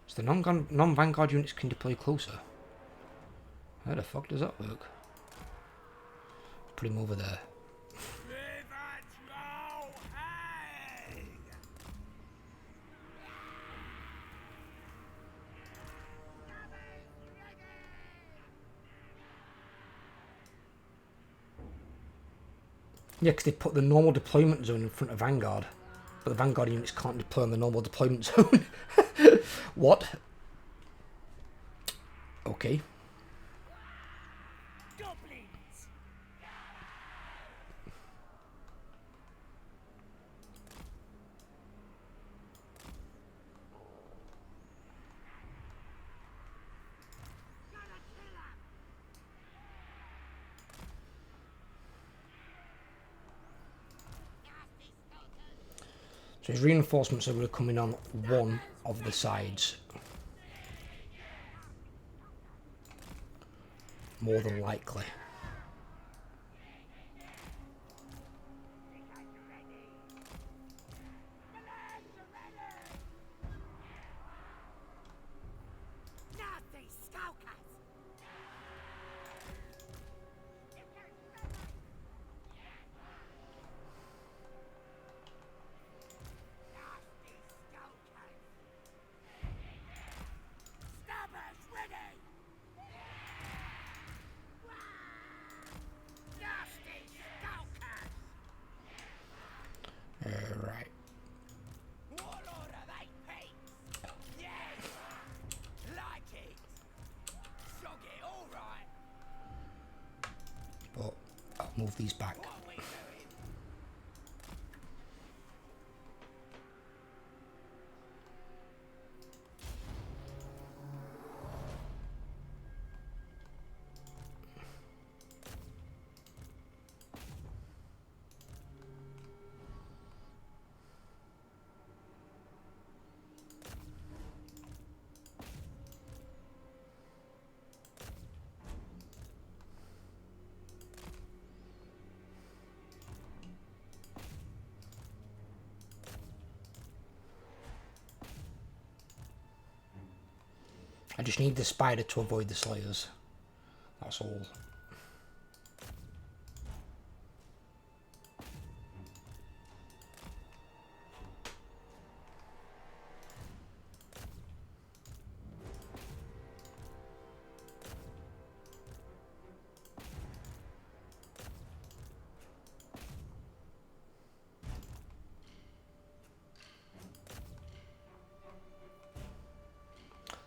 A: So the non-Vanguard units can deploy closer. How the fuck does that work? Put him over there. Yeah, because they put the normal deployment zone in front of Vanguard. But the Vanguard units can't deploy on the normal deployment zone. What? Okay.
B: Goblins!
A: So his reinforcements are going to come in on one of the sides. More than likely.
B: Nasty skulkers! Nasty skulkers! Stabbers ready! Nasty skulkers!
A: Right.
B: Warlord of 8 pigs! Yes! Like it! Shog it all right!
A: But I'll move these back.
B: What we doing?
A: I just need the spider to avoid the slayers. That's all.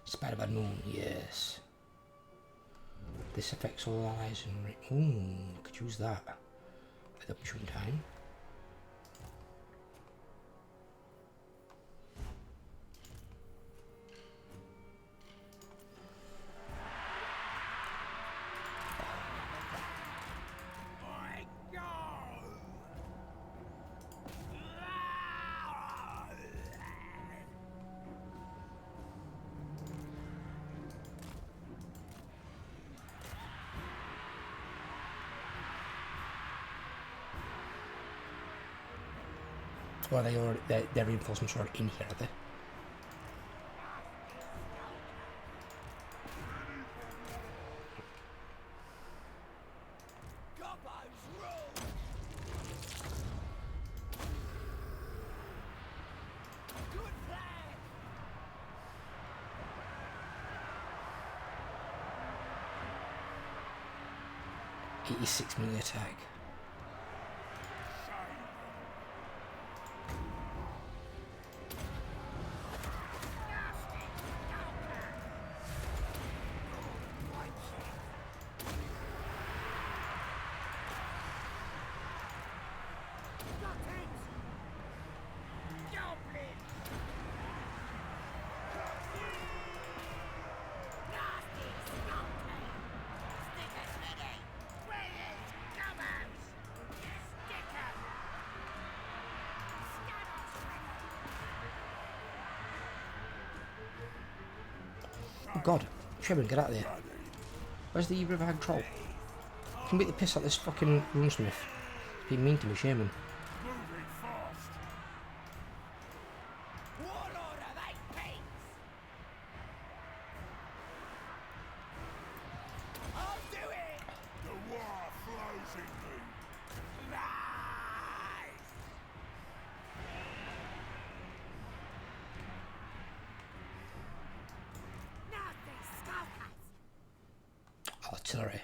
A: Spider Bad Moon, yes. This affects all allies and ooh, could use that at opportune time. Well, their reinforcements are in here, are they?
B: Gobbo's rule! Good plan!
A: 86 melee attack. Oh god, Trevor, get out of there. Where's the Riverhag Troll? Can beat the piss out of this fucking runesmith. He's being mean to me, shaman.
C: Moving fast.
B: Warlord of 8 pigs! I'll do it!
C: The war flows in me.
B: Nice! Nasty skulkers!
A: Artillery.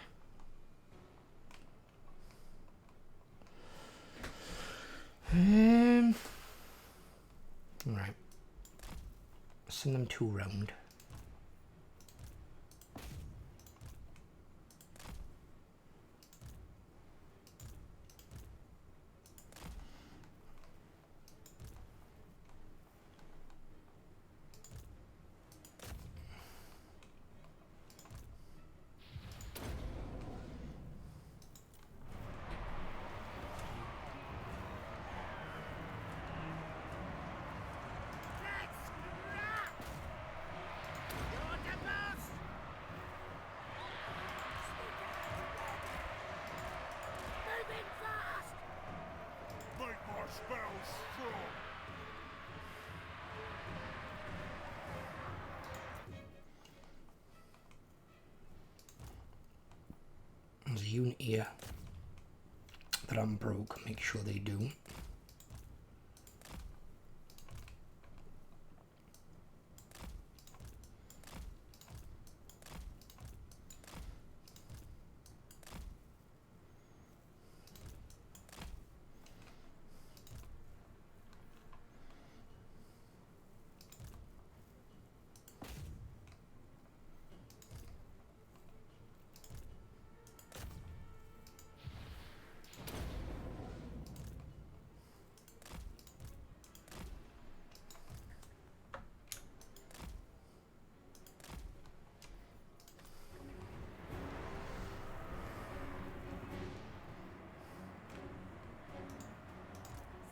A: Right. Send them 2 round.
C: Make my spells strong.
A: There's a unit here that I'm broke. Make sure they do.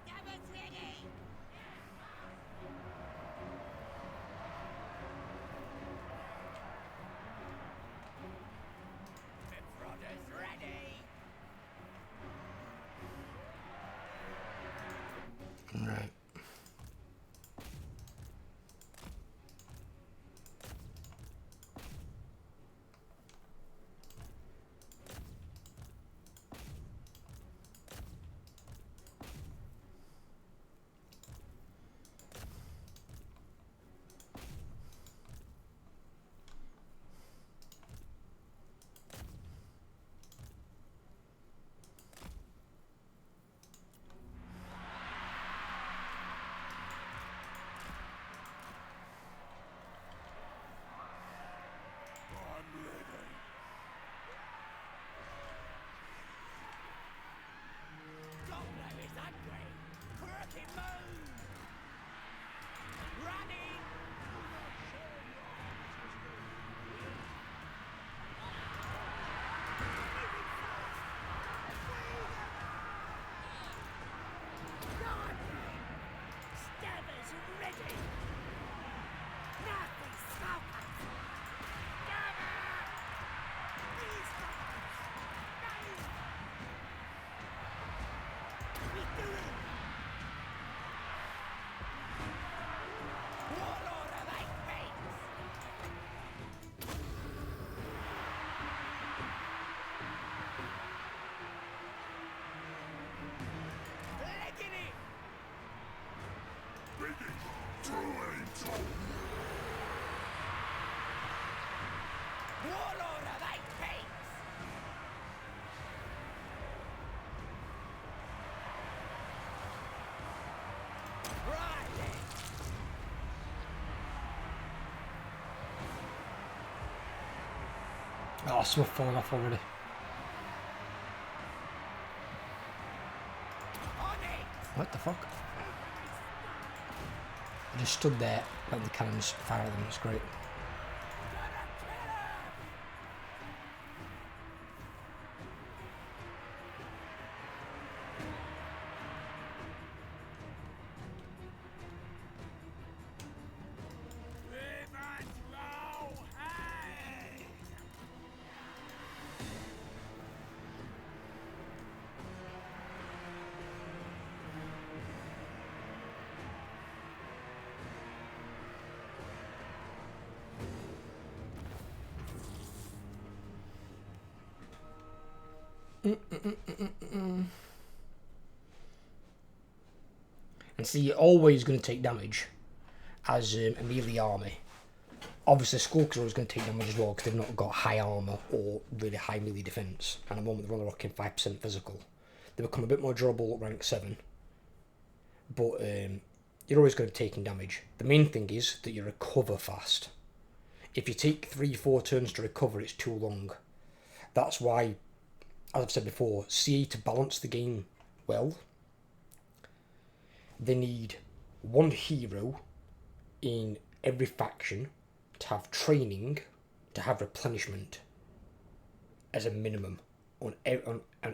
B: Scabbard's ready! Prodder's ready!
A: Right. Oh, some have fallen off already. What the fuck? I just stood there, letting the cannons fire at them, it's great. And see, you're always going to take damage as a melee army. Obviously, Skulks are always going to take damage as well because they've not got high armour or really high melee defence. And at the moment, they're only rocking 5% physical. They become a bit more durable at rank 7. But you're always going to be taking damage. The main thing is that you recover fast. If you take 3-4 turns to recover, it's too long. That's why, as I've said before, CA to balance the game well, they need one hero in every faction to have training, to have replenishment as a minimum. On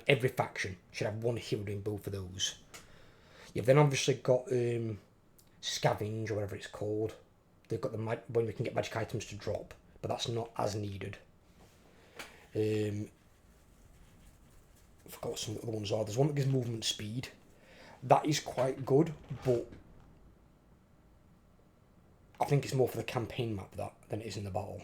A: every faction should have one hero in both of those. You've then obviously got Scavenge or whatever it's called. They've got the when we can get magic items to drop, but that's not as needed. I forgot what some of the other ones are. There's one that gives movement speed. That is quite good, but I think it's more for the campaign map than it is in the battle.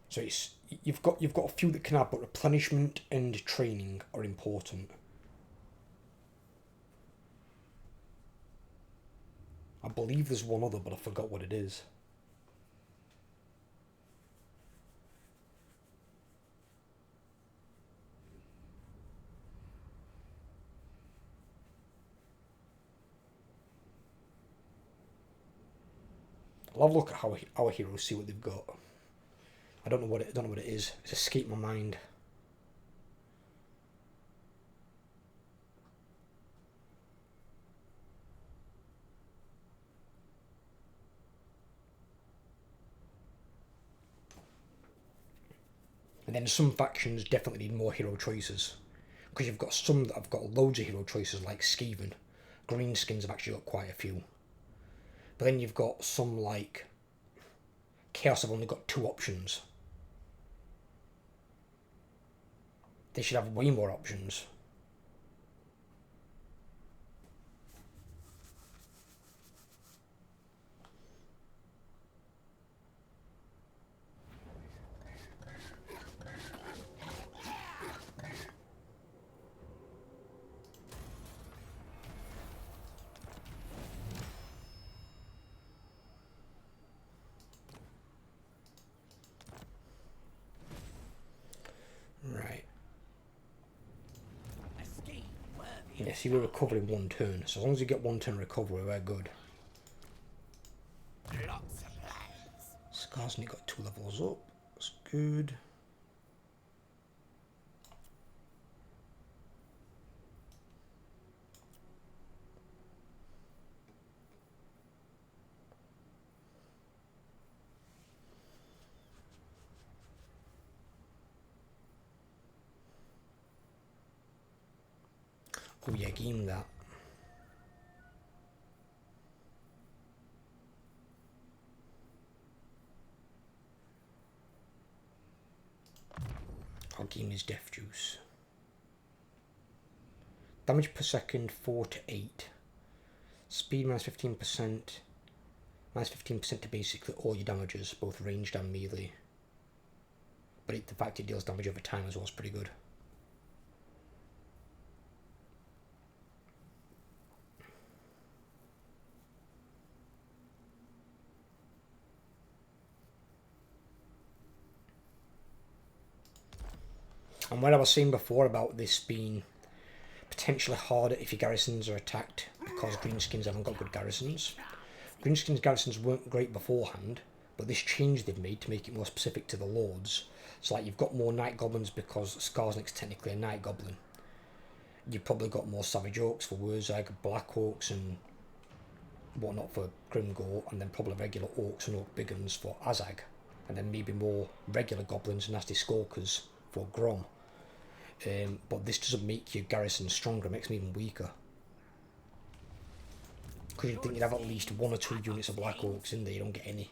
A: So it's you've got a few that can have, but replenishment and training are important. I believe there's one other, but I forgot what it is. I'll have a look at our heroes, see what they've got. I don't know what it is. It's escaped my mind. And then some factions definitely need more hero choices, because you've got some that have got loads of hero choices, like Skaven. Greenskins have actually got quite a few. But then you've got some like Chaos have only got 2 options. They should have way more options. Right. Yeah, see, we're recovering 1 turn. So as long as you get 1 turn recovery, we're good. Skarsnik got 2 levels up. That's good. Oh yeah, game that. Our game is Death Juice. Damage per second 4 to 8. Speed minus 15%. Minus 15% to basically all your damages, both ranged and melee. But the fact it deals damage over time as well is pretty good. And when I was saying before about this being potentially harder if your garrisons are attacked because Greenskins haven't got good garrisons. Greenskins garrisons weren't great beforehand, But this change they've made to make it more specific to the lords, so like you've got more night goblins because Skarsnik's technically a night goblin. You've probably got more savage orcs for Wurzag, black orcs and whatnot for Grimgore, and then probably regular orcs and orc biggins for Azag, and then maybe more regular goblins and nasty skulkers for Grom. But this doesn't make your garrison stronger, it makes them even weaker. Because you'd think you'd have at least 1 or 2 units of black orcs in there, you don't get any.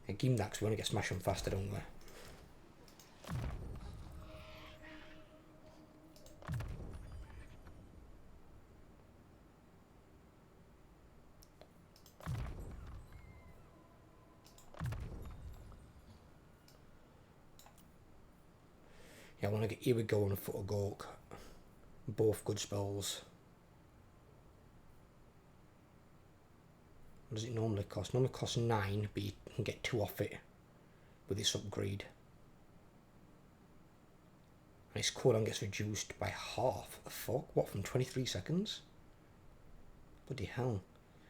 A: At Gimdax we want to get smashing faster, don't we? Yeah, I want to get Here We Go and a Foot of Gork. Both good spells. What does it normally cost? Normally costs 9, but you can get 2 off it with this upgrade. And its cooldown gets reduced by half. The fuck? What, from 23 seconds? Bloody hell.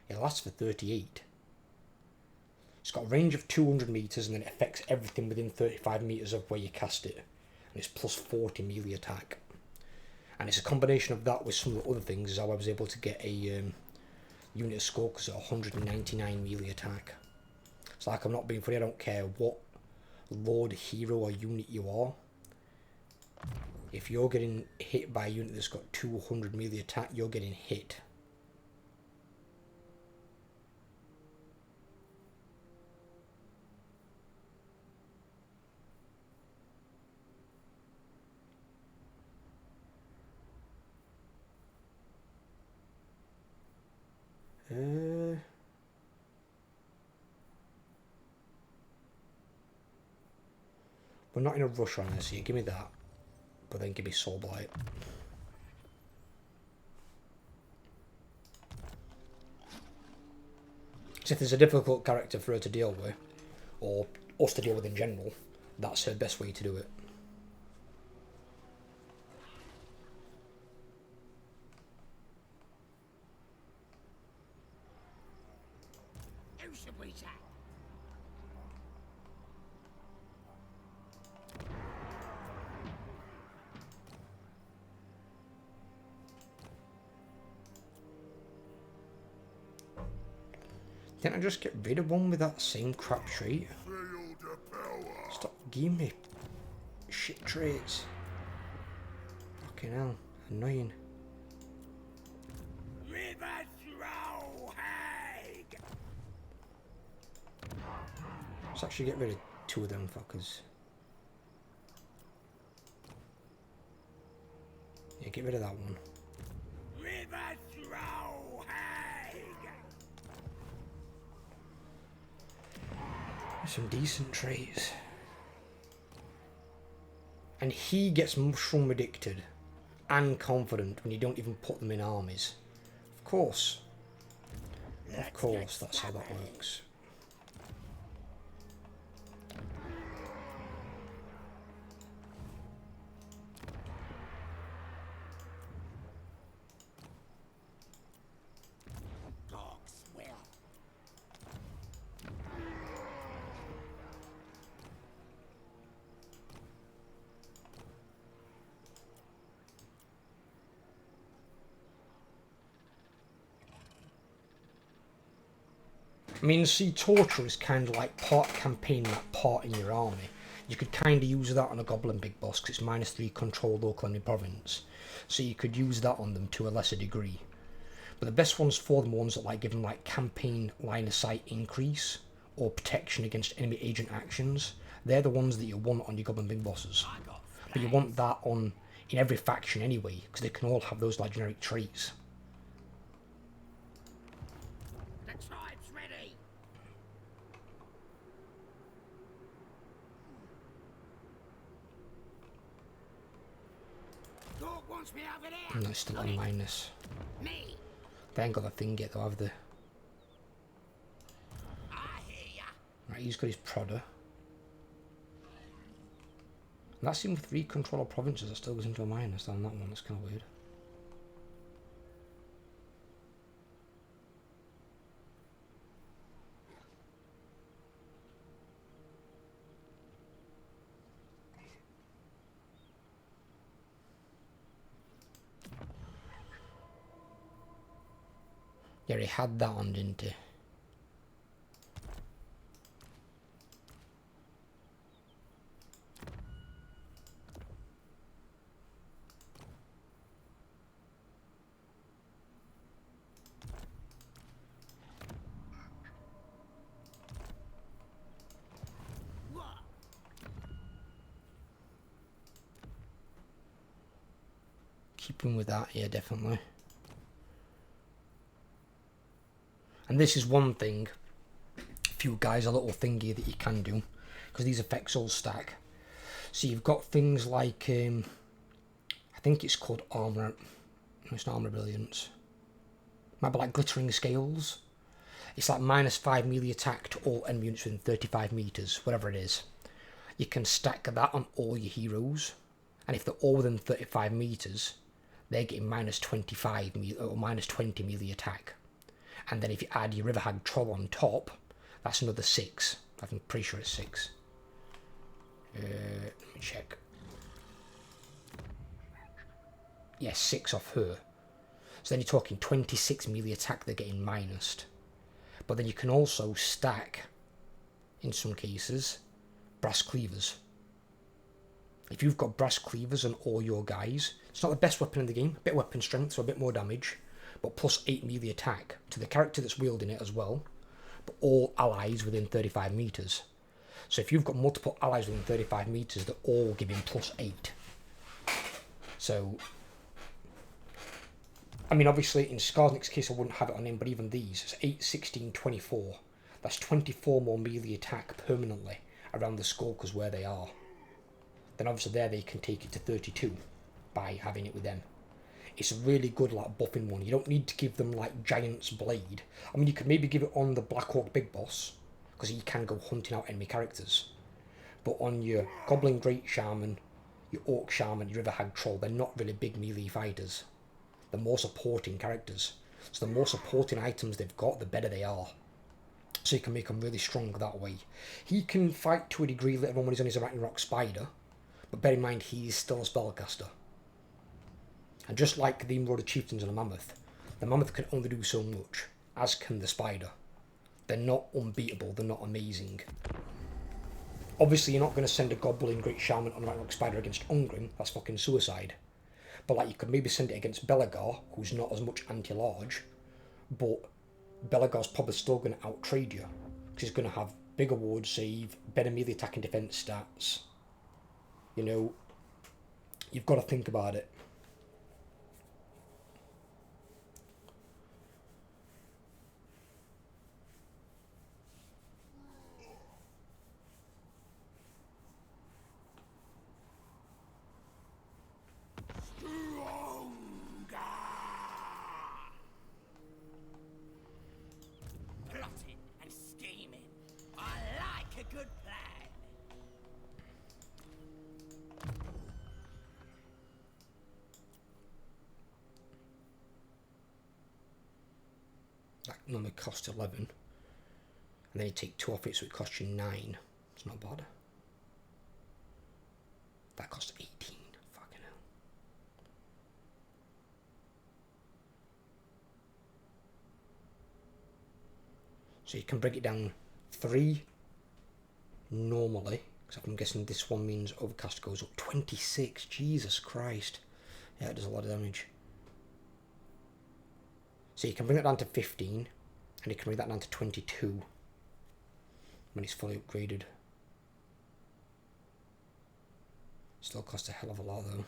A: It lasts for 38. It's got a range of 200 metres and then it affects everything within 35 metres of where you cast it. And it's plus 40 melee attack. And it's a combination of that with some of the other things, is how I was able to get a unit of skulkers at 199 melee attack. It's like, I'm not being funny, I don't care what lord, hero or unit you are. If you're getting hit by a unit that's got 200 melee attack, you're getting hit. We're not in a rush on this, so you give me that, but then give me Soul Blight. So if there's a difficult character for her to deal with, or us to deal with in general, that's her best way to do it.
B: Who should we take?
A: Didn't I just get rid of one with that same crap trait?
C: Feel the power.
A: Stop giving me shit traits. Fucking hell, annoying.
B: River throw, Haig!
A: Let's actually get rid of 2 of them fuckers. Yeah, get rid of that one.
B: River throw, Haig!
A: Some decent traits. And he gets mushroom addicted and confident when you don't even put them in armies. Of course. Of course, that's how that works.
B: Dogs will.
A: I mean, see, Torture is kind of like part campaign, that part in your army. You could kind of use that on a Goblin Big Boss, because it's -3 control local enemy province. So you could use that on them to a lesser degree. But the best ones for them are ones that like give them like campaign line of sight increase, or protection against enemy agent actions. They're the ones that you want on your Goblin Big Bosses. But you want that on in every faction anyway, because they can all have those like generic traits.
B: The tribe's ready. Gork wants me over there.
A: And that's still on minus.
B: Me.
A: They ain't got the thing yet though, have they?
B: I hear ya.
A: Right, he's got his Prodder. And that's even with recontrol of provinces, that still goes into a minus on that one. That's kind of weird. Yeah, he had that on, didn't he? Keeping with that, yeah, definitely. And this is one thing, a few guys, a little thingy that you can do, because these effects all stack. So you've got things like, I think it's called armor, no, it's not armor brilliance. Might be like glittering scales. It's like -5 melee attack to all enemy units within 35 meters, whatever it is. You can stack that on all your heroes, and if they're all within 35 meters, they're getting -25 or -20 melee attack. And then if you add your Riverhag Troll on top, that's another 6. I'm pretty sure it's 6. Let me check. Yes, 6 off her. So then you're talking 26 melee attack they're getting minused. But then you can also stack, in some cases, brass cleavers. If you've got brass cleavers on all your guys, it's not the best weapon in the game. A bit of weapon strength, so a bit more damage. But plus 8 melee attack to the character that's wielding it as well. But all allies within 35 meters. So if you've got multiple allies within 35 meters, they're all giving plus 8. So, I mean, obviously, in Skarsnik's case, I wouldn't have it on him, but even these, it's 8, 16, 24. That's 24 more melee attack permanently around the skulkers where they are. Then obviously there they can take it to 32 by having it with them. It's a really good like buffing one. You don't need to give them like Giant's Blade. I mean, you could maybe give it on the Black Orc Big Boss, because he can go hunting out enemy characters. But on your Goblin Great Shaman, your Orc Shaman, your Riverhag Troll, they're not really big melee fighters. They're more supporting characters. So the more supporting items they've got, the better they are. So you can make them really strong that way. He can fight to a degree later on when he's on his Arachnarok Spider, but bear in mind he's still a spellcaster. And just like the Marauder Chieftains and the Mammoth can only do so much, as can the Spider. They're not unbeatable, they're not amazing. Obviously you're not going to send a Goblin Great Shaman on Arachnarok Spider against Ungrim, that's fucking suicide. But like you could maybe send it against Belegar, who's not as much anti-large, but Belegar's probably still going to outtrade you, because he's going to have bigger ward save, better melee attack and defense stats. You know, you've got to think about it.
B: Plotting and scheming. I like a good plan.
A: That normally costs 11. And then you take 2 off it, so it costs you 9. It's not bad. That costs 18. Fucking hell. So you can break it down 3 normally, because I'm guessing this one means Overcast goes up 26. Jesus Christ. Yeah, it does a lot of damage. So you can bring it down to 15, and you can bring that down to 22 when it's fully upgraded. Still costs a hell of a lot though.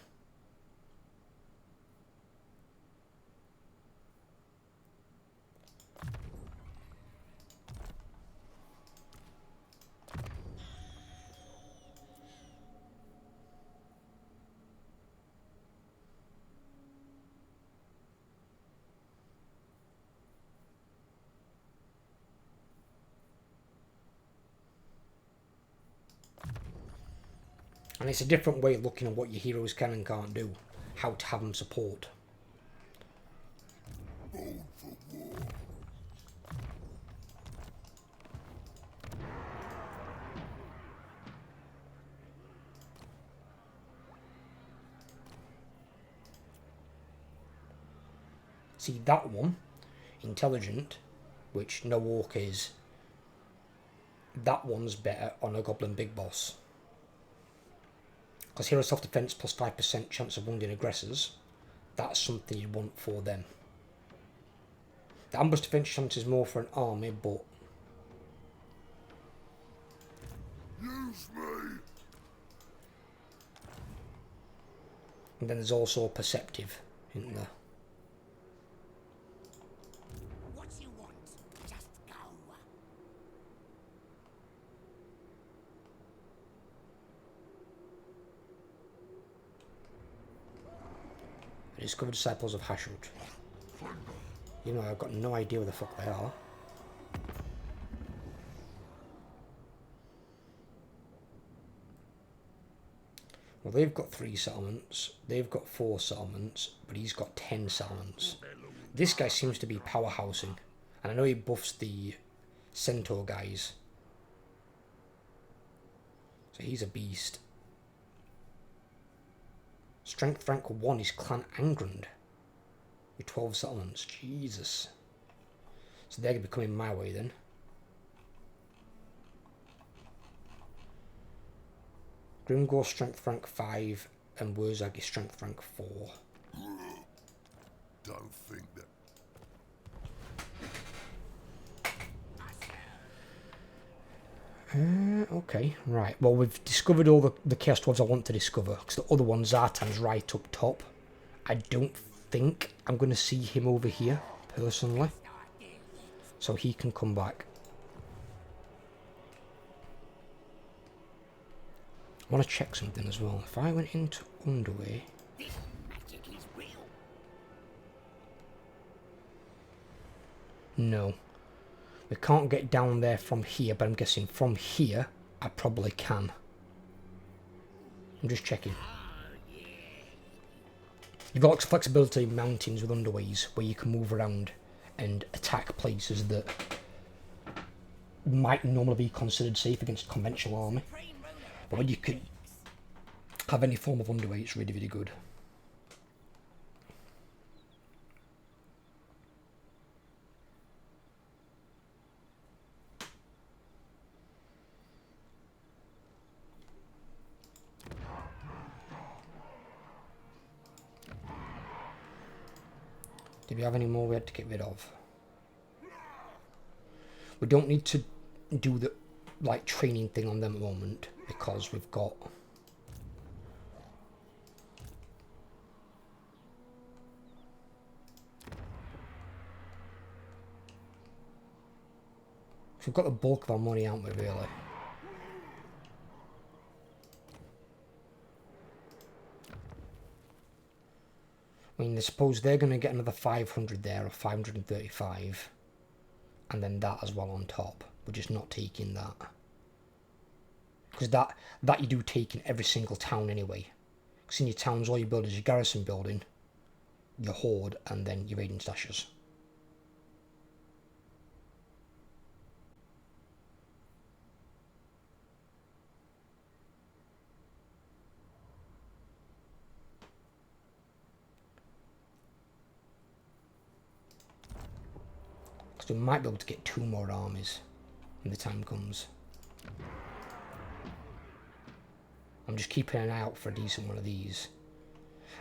A: And it's a different way of looking at what your heroes can and can't do. How to have them support.
C: Born for war.
A: See that one, intelligent, which no orc is. That one's better on a goblin big boss. Because hero self-defense plus 5% chance of wounding aggressors, that's something you'd want for them. The ambush defense chance is more for an army, but...
C: Use me.
A: And then there's also perceptive, isn't there?
B: What you want? Just go.
A: I discovered disciples of Hashut. You know, I've got no idea where the fuck they are. Well, they've got 3 settlements, they've got 4 settlements, but he's got 10 settlements. This guy seems to be powerhousing, and I know he buffs the centaur guys. So he's a beast. Strength rank 1 is Clan Angrand. With 12 settlements. Jesus. So they're going to be coming my way then. Grimgor strength rank 5 and Wurzag is strength rank 4.
C: Don't think that.
A: Okay, right. Well, we've discovered all the chaos dwarves I want to discover. Because the other one, Zartan's right up top. I don't think I'm going to see him over here, personally. So he can come back. I want to check something as well. If I went into Underway...
B: This magic is real.
A: No. We can't get down there from here, but I'm guessing from here, I probably can. I'm just checking. You've got flexibility in mountains with underways, where you can move around and attack places that might normally be considered safe against a conventional army. But when you can have any form of underway, it's really, really good. Did we have any more we had to get rid of? We don't need to do the like training thing on them at the moment because we've got we've got the bulk of our money, aren't we, really? I mean, I suppose they're going to get another 500 there, or 535. And then that as well on top. We're just not taking that. Because that you do take in every single town anyway. Because in your towns, all you build is your garrison building, your horde, and then your raiding stashes. So we might be able to get 2 more armies when the time comes. I'm just keeping an eye out for a decent one of these.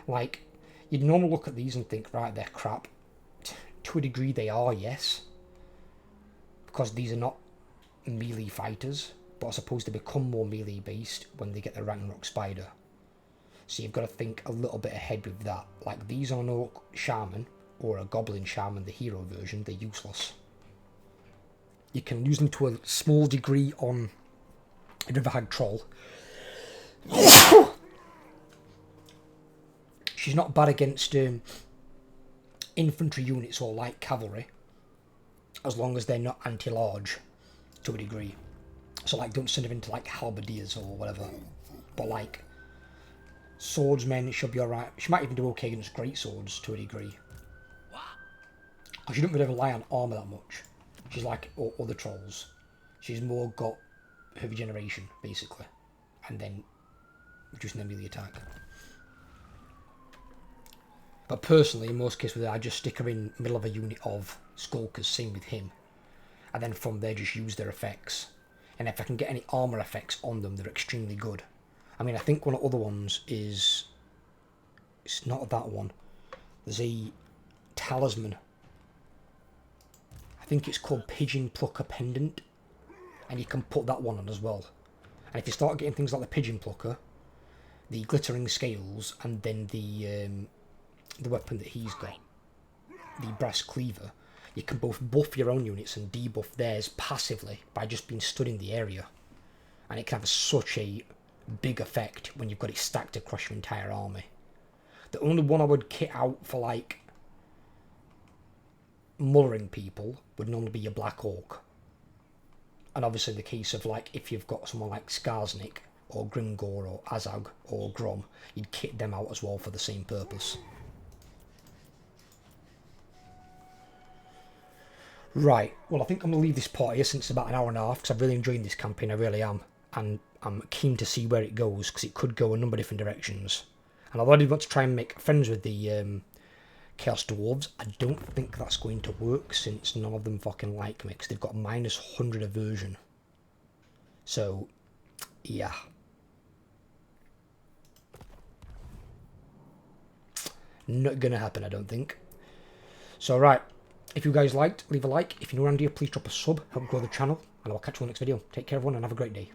A: Like, you'd normally look at these and think, right, they're crap. To a degree they are, yes. Because these are not melee fighters, but I suppose they become more melee based when they get the Ragnarok Spider. So you've got to think a little bit ahead with that. Like, these are no shaman, or a goblin shaman, the hero version, they're useless. You can use them to a small degree on a Riverhag Troll. She's not bad against infantry units or light cavalry, as long as they're not anti-large to a degree. So like, don't send them into like halberdiers or whatever. But like, Swordsmen, she'll be alright. She might even do okay against great swords to a degree. She doesn't really rely on armour that much. She's like other trolls. She's more got her regeneration, basically. And then reducing their melee attack. But personally, in most cases with her, I just stick her in the middle of a unit of Skulkers, same with him. And then from there just use their effects. And if I can get any armour effects on them, they're extremely good. I mean, I think one of the other ones is... It's not that one. There's a talisman. I think it's called Pigeon Plucker Pendant. And you can put that one on as well. And if you start getting things like the Pigeon Plucker, the Glittering Scales, and then the weapon that he's got, the Brass Cleaver, you can both buff your own units and debuff theirs passively by just being stood in the area. And it can have such a big effect when you've got it stacked across your entire army. The only one I would kit out for like mullering people would normally be your Black Orc. And obviously the case of like if you've got someone like Skarsnik or Grimgor or Azag or Grom, you'd kit them out as well for the same purpose. Right, well I think I'm going to leave this part here since it's about an hour and a half because I'm really enjoying this campaign, I really am. And I'm keen to see where it goes because it could go a number of different directions. And although I did want to try and make friends with the Chaos Dwarves, I don't think that's going to work since none of them fucking like me because they've got -100 aversion. So, yeah. Not gonna happen, I don't think. So, right. If you guys liked, leave a like. If you're new around here, please drop a sub. Help grow the channel. And I'll catch you on the next video. Take care, everyone, and have a great day.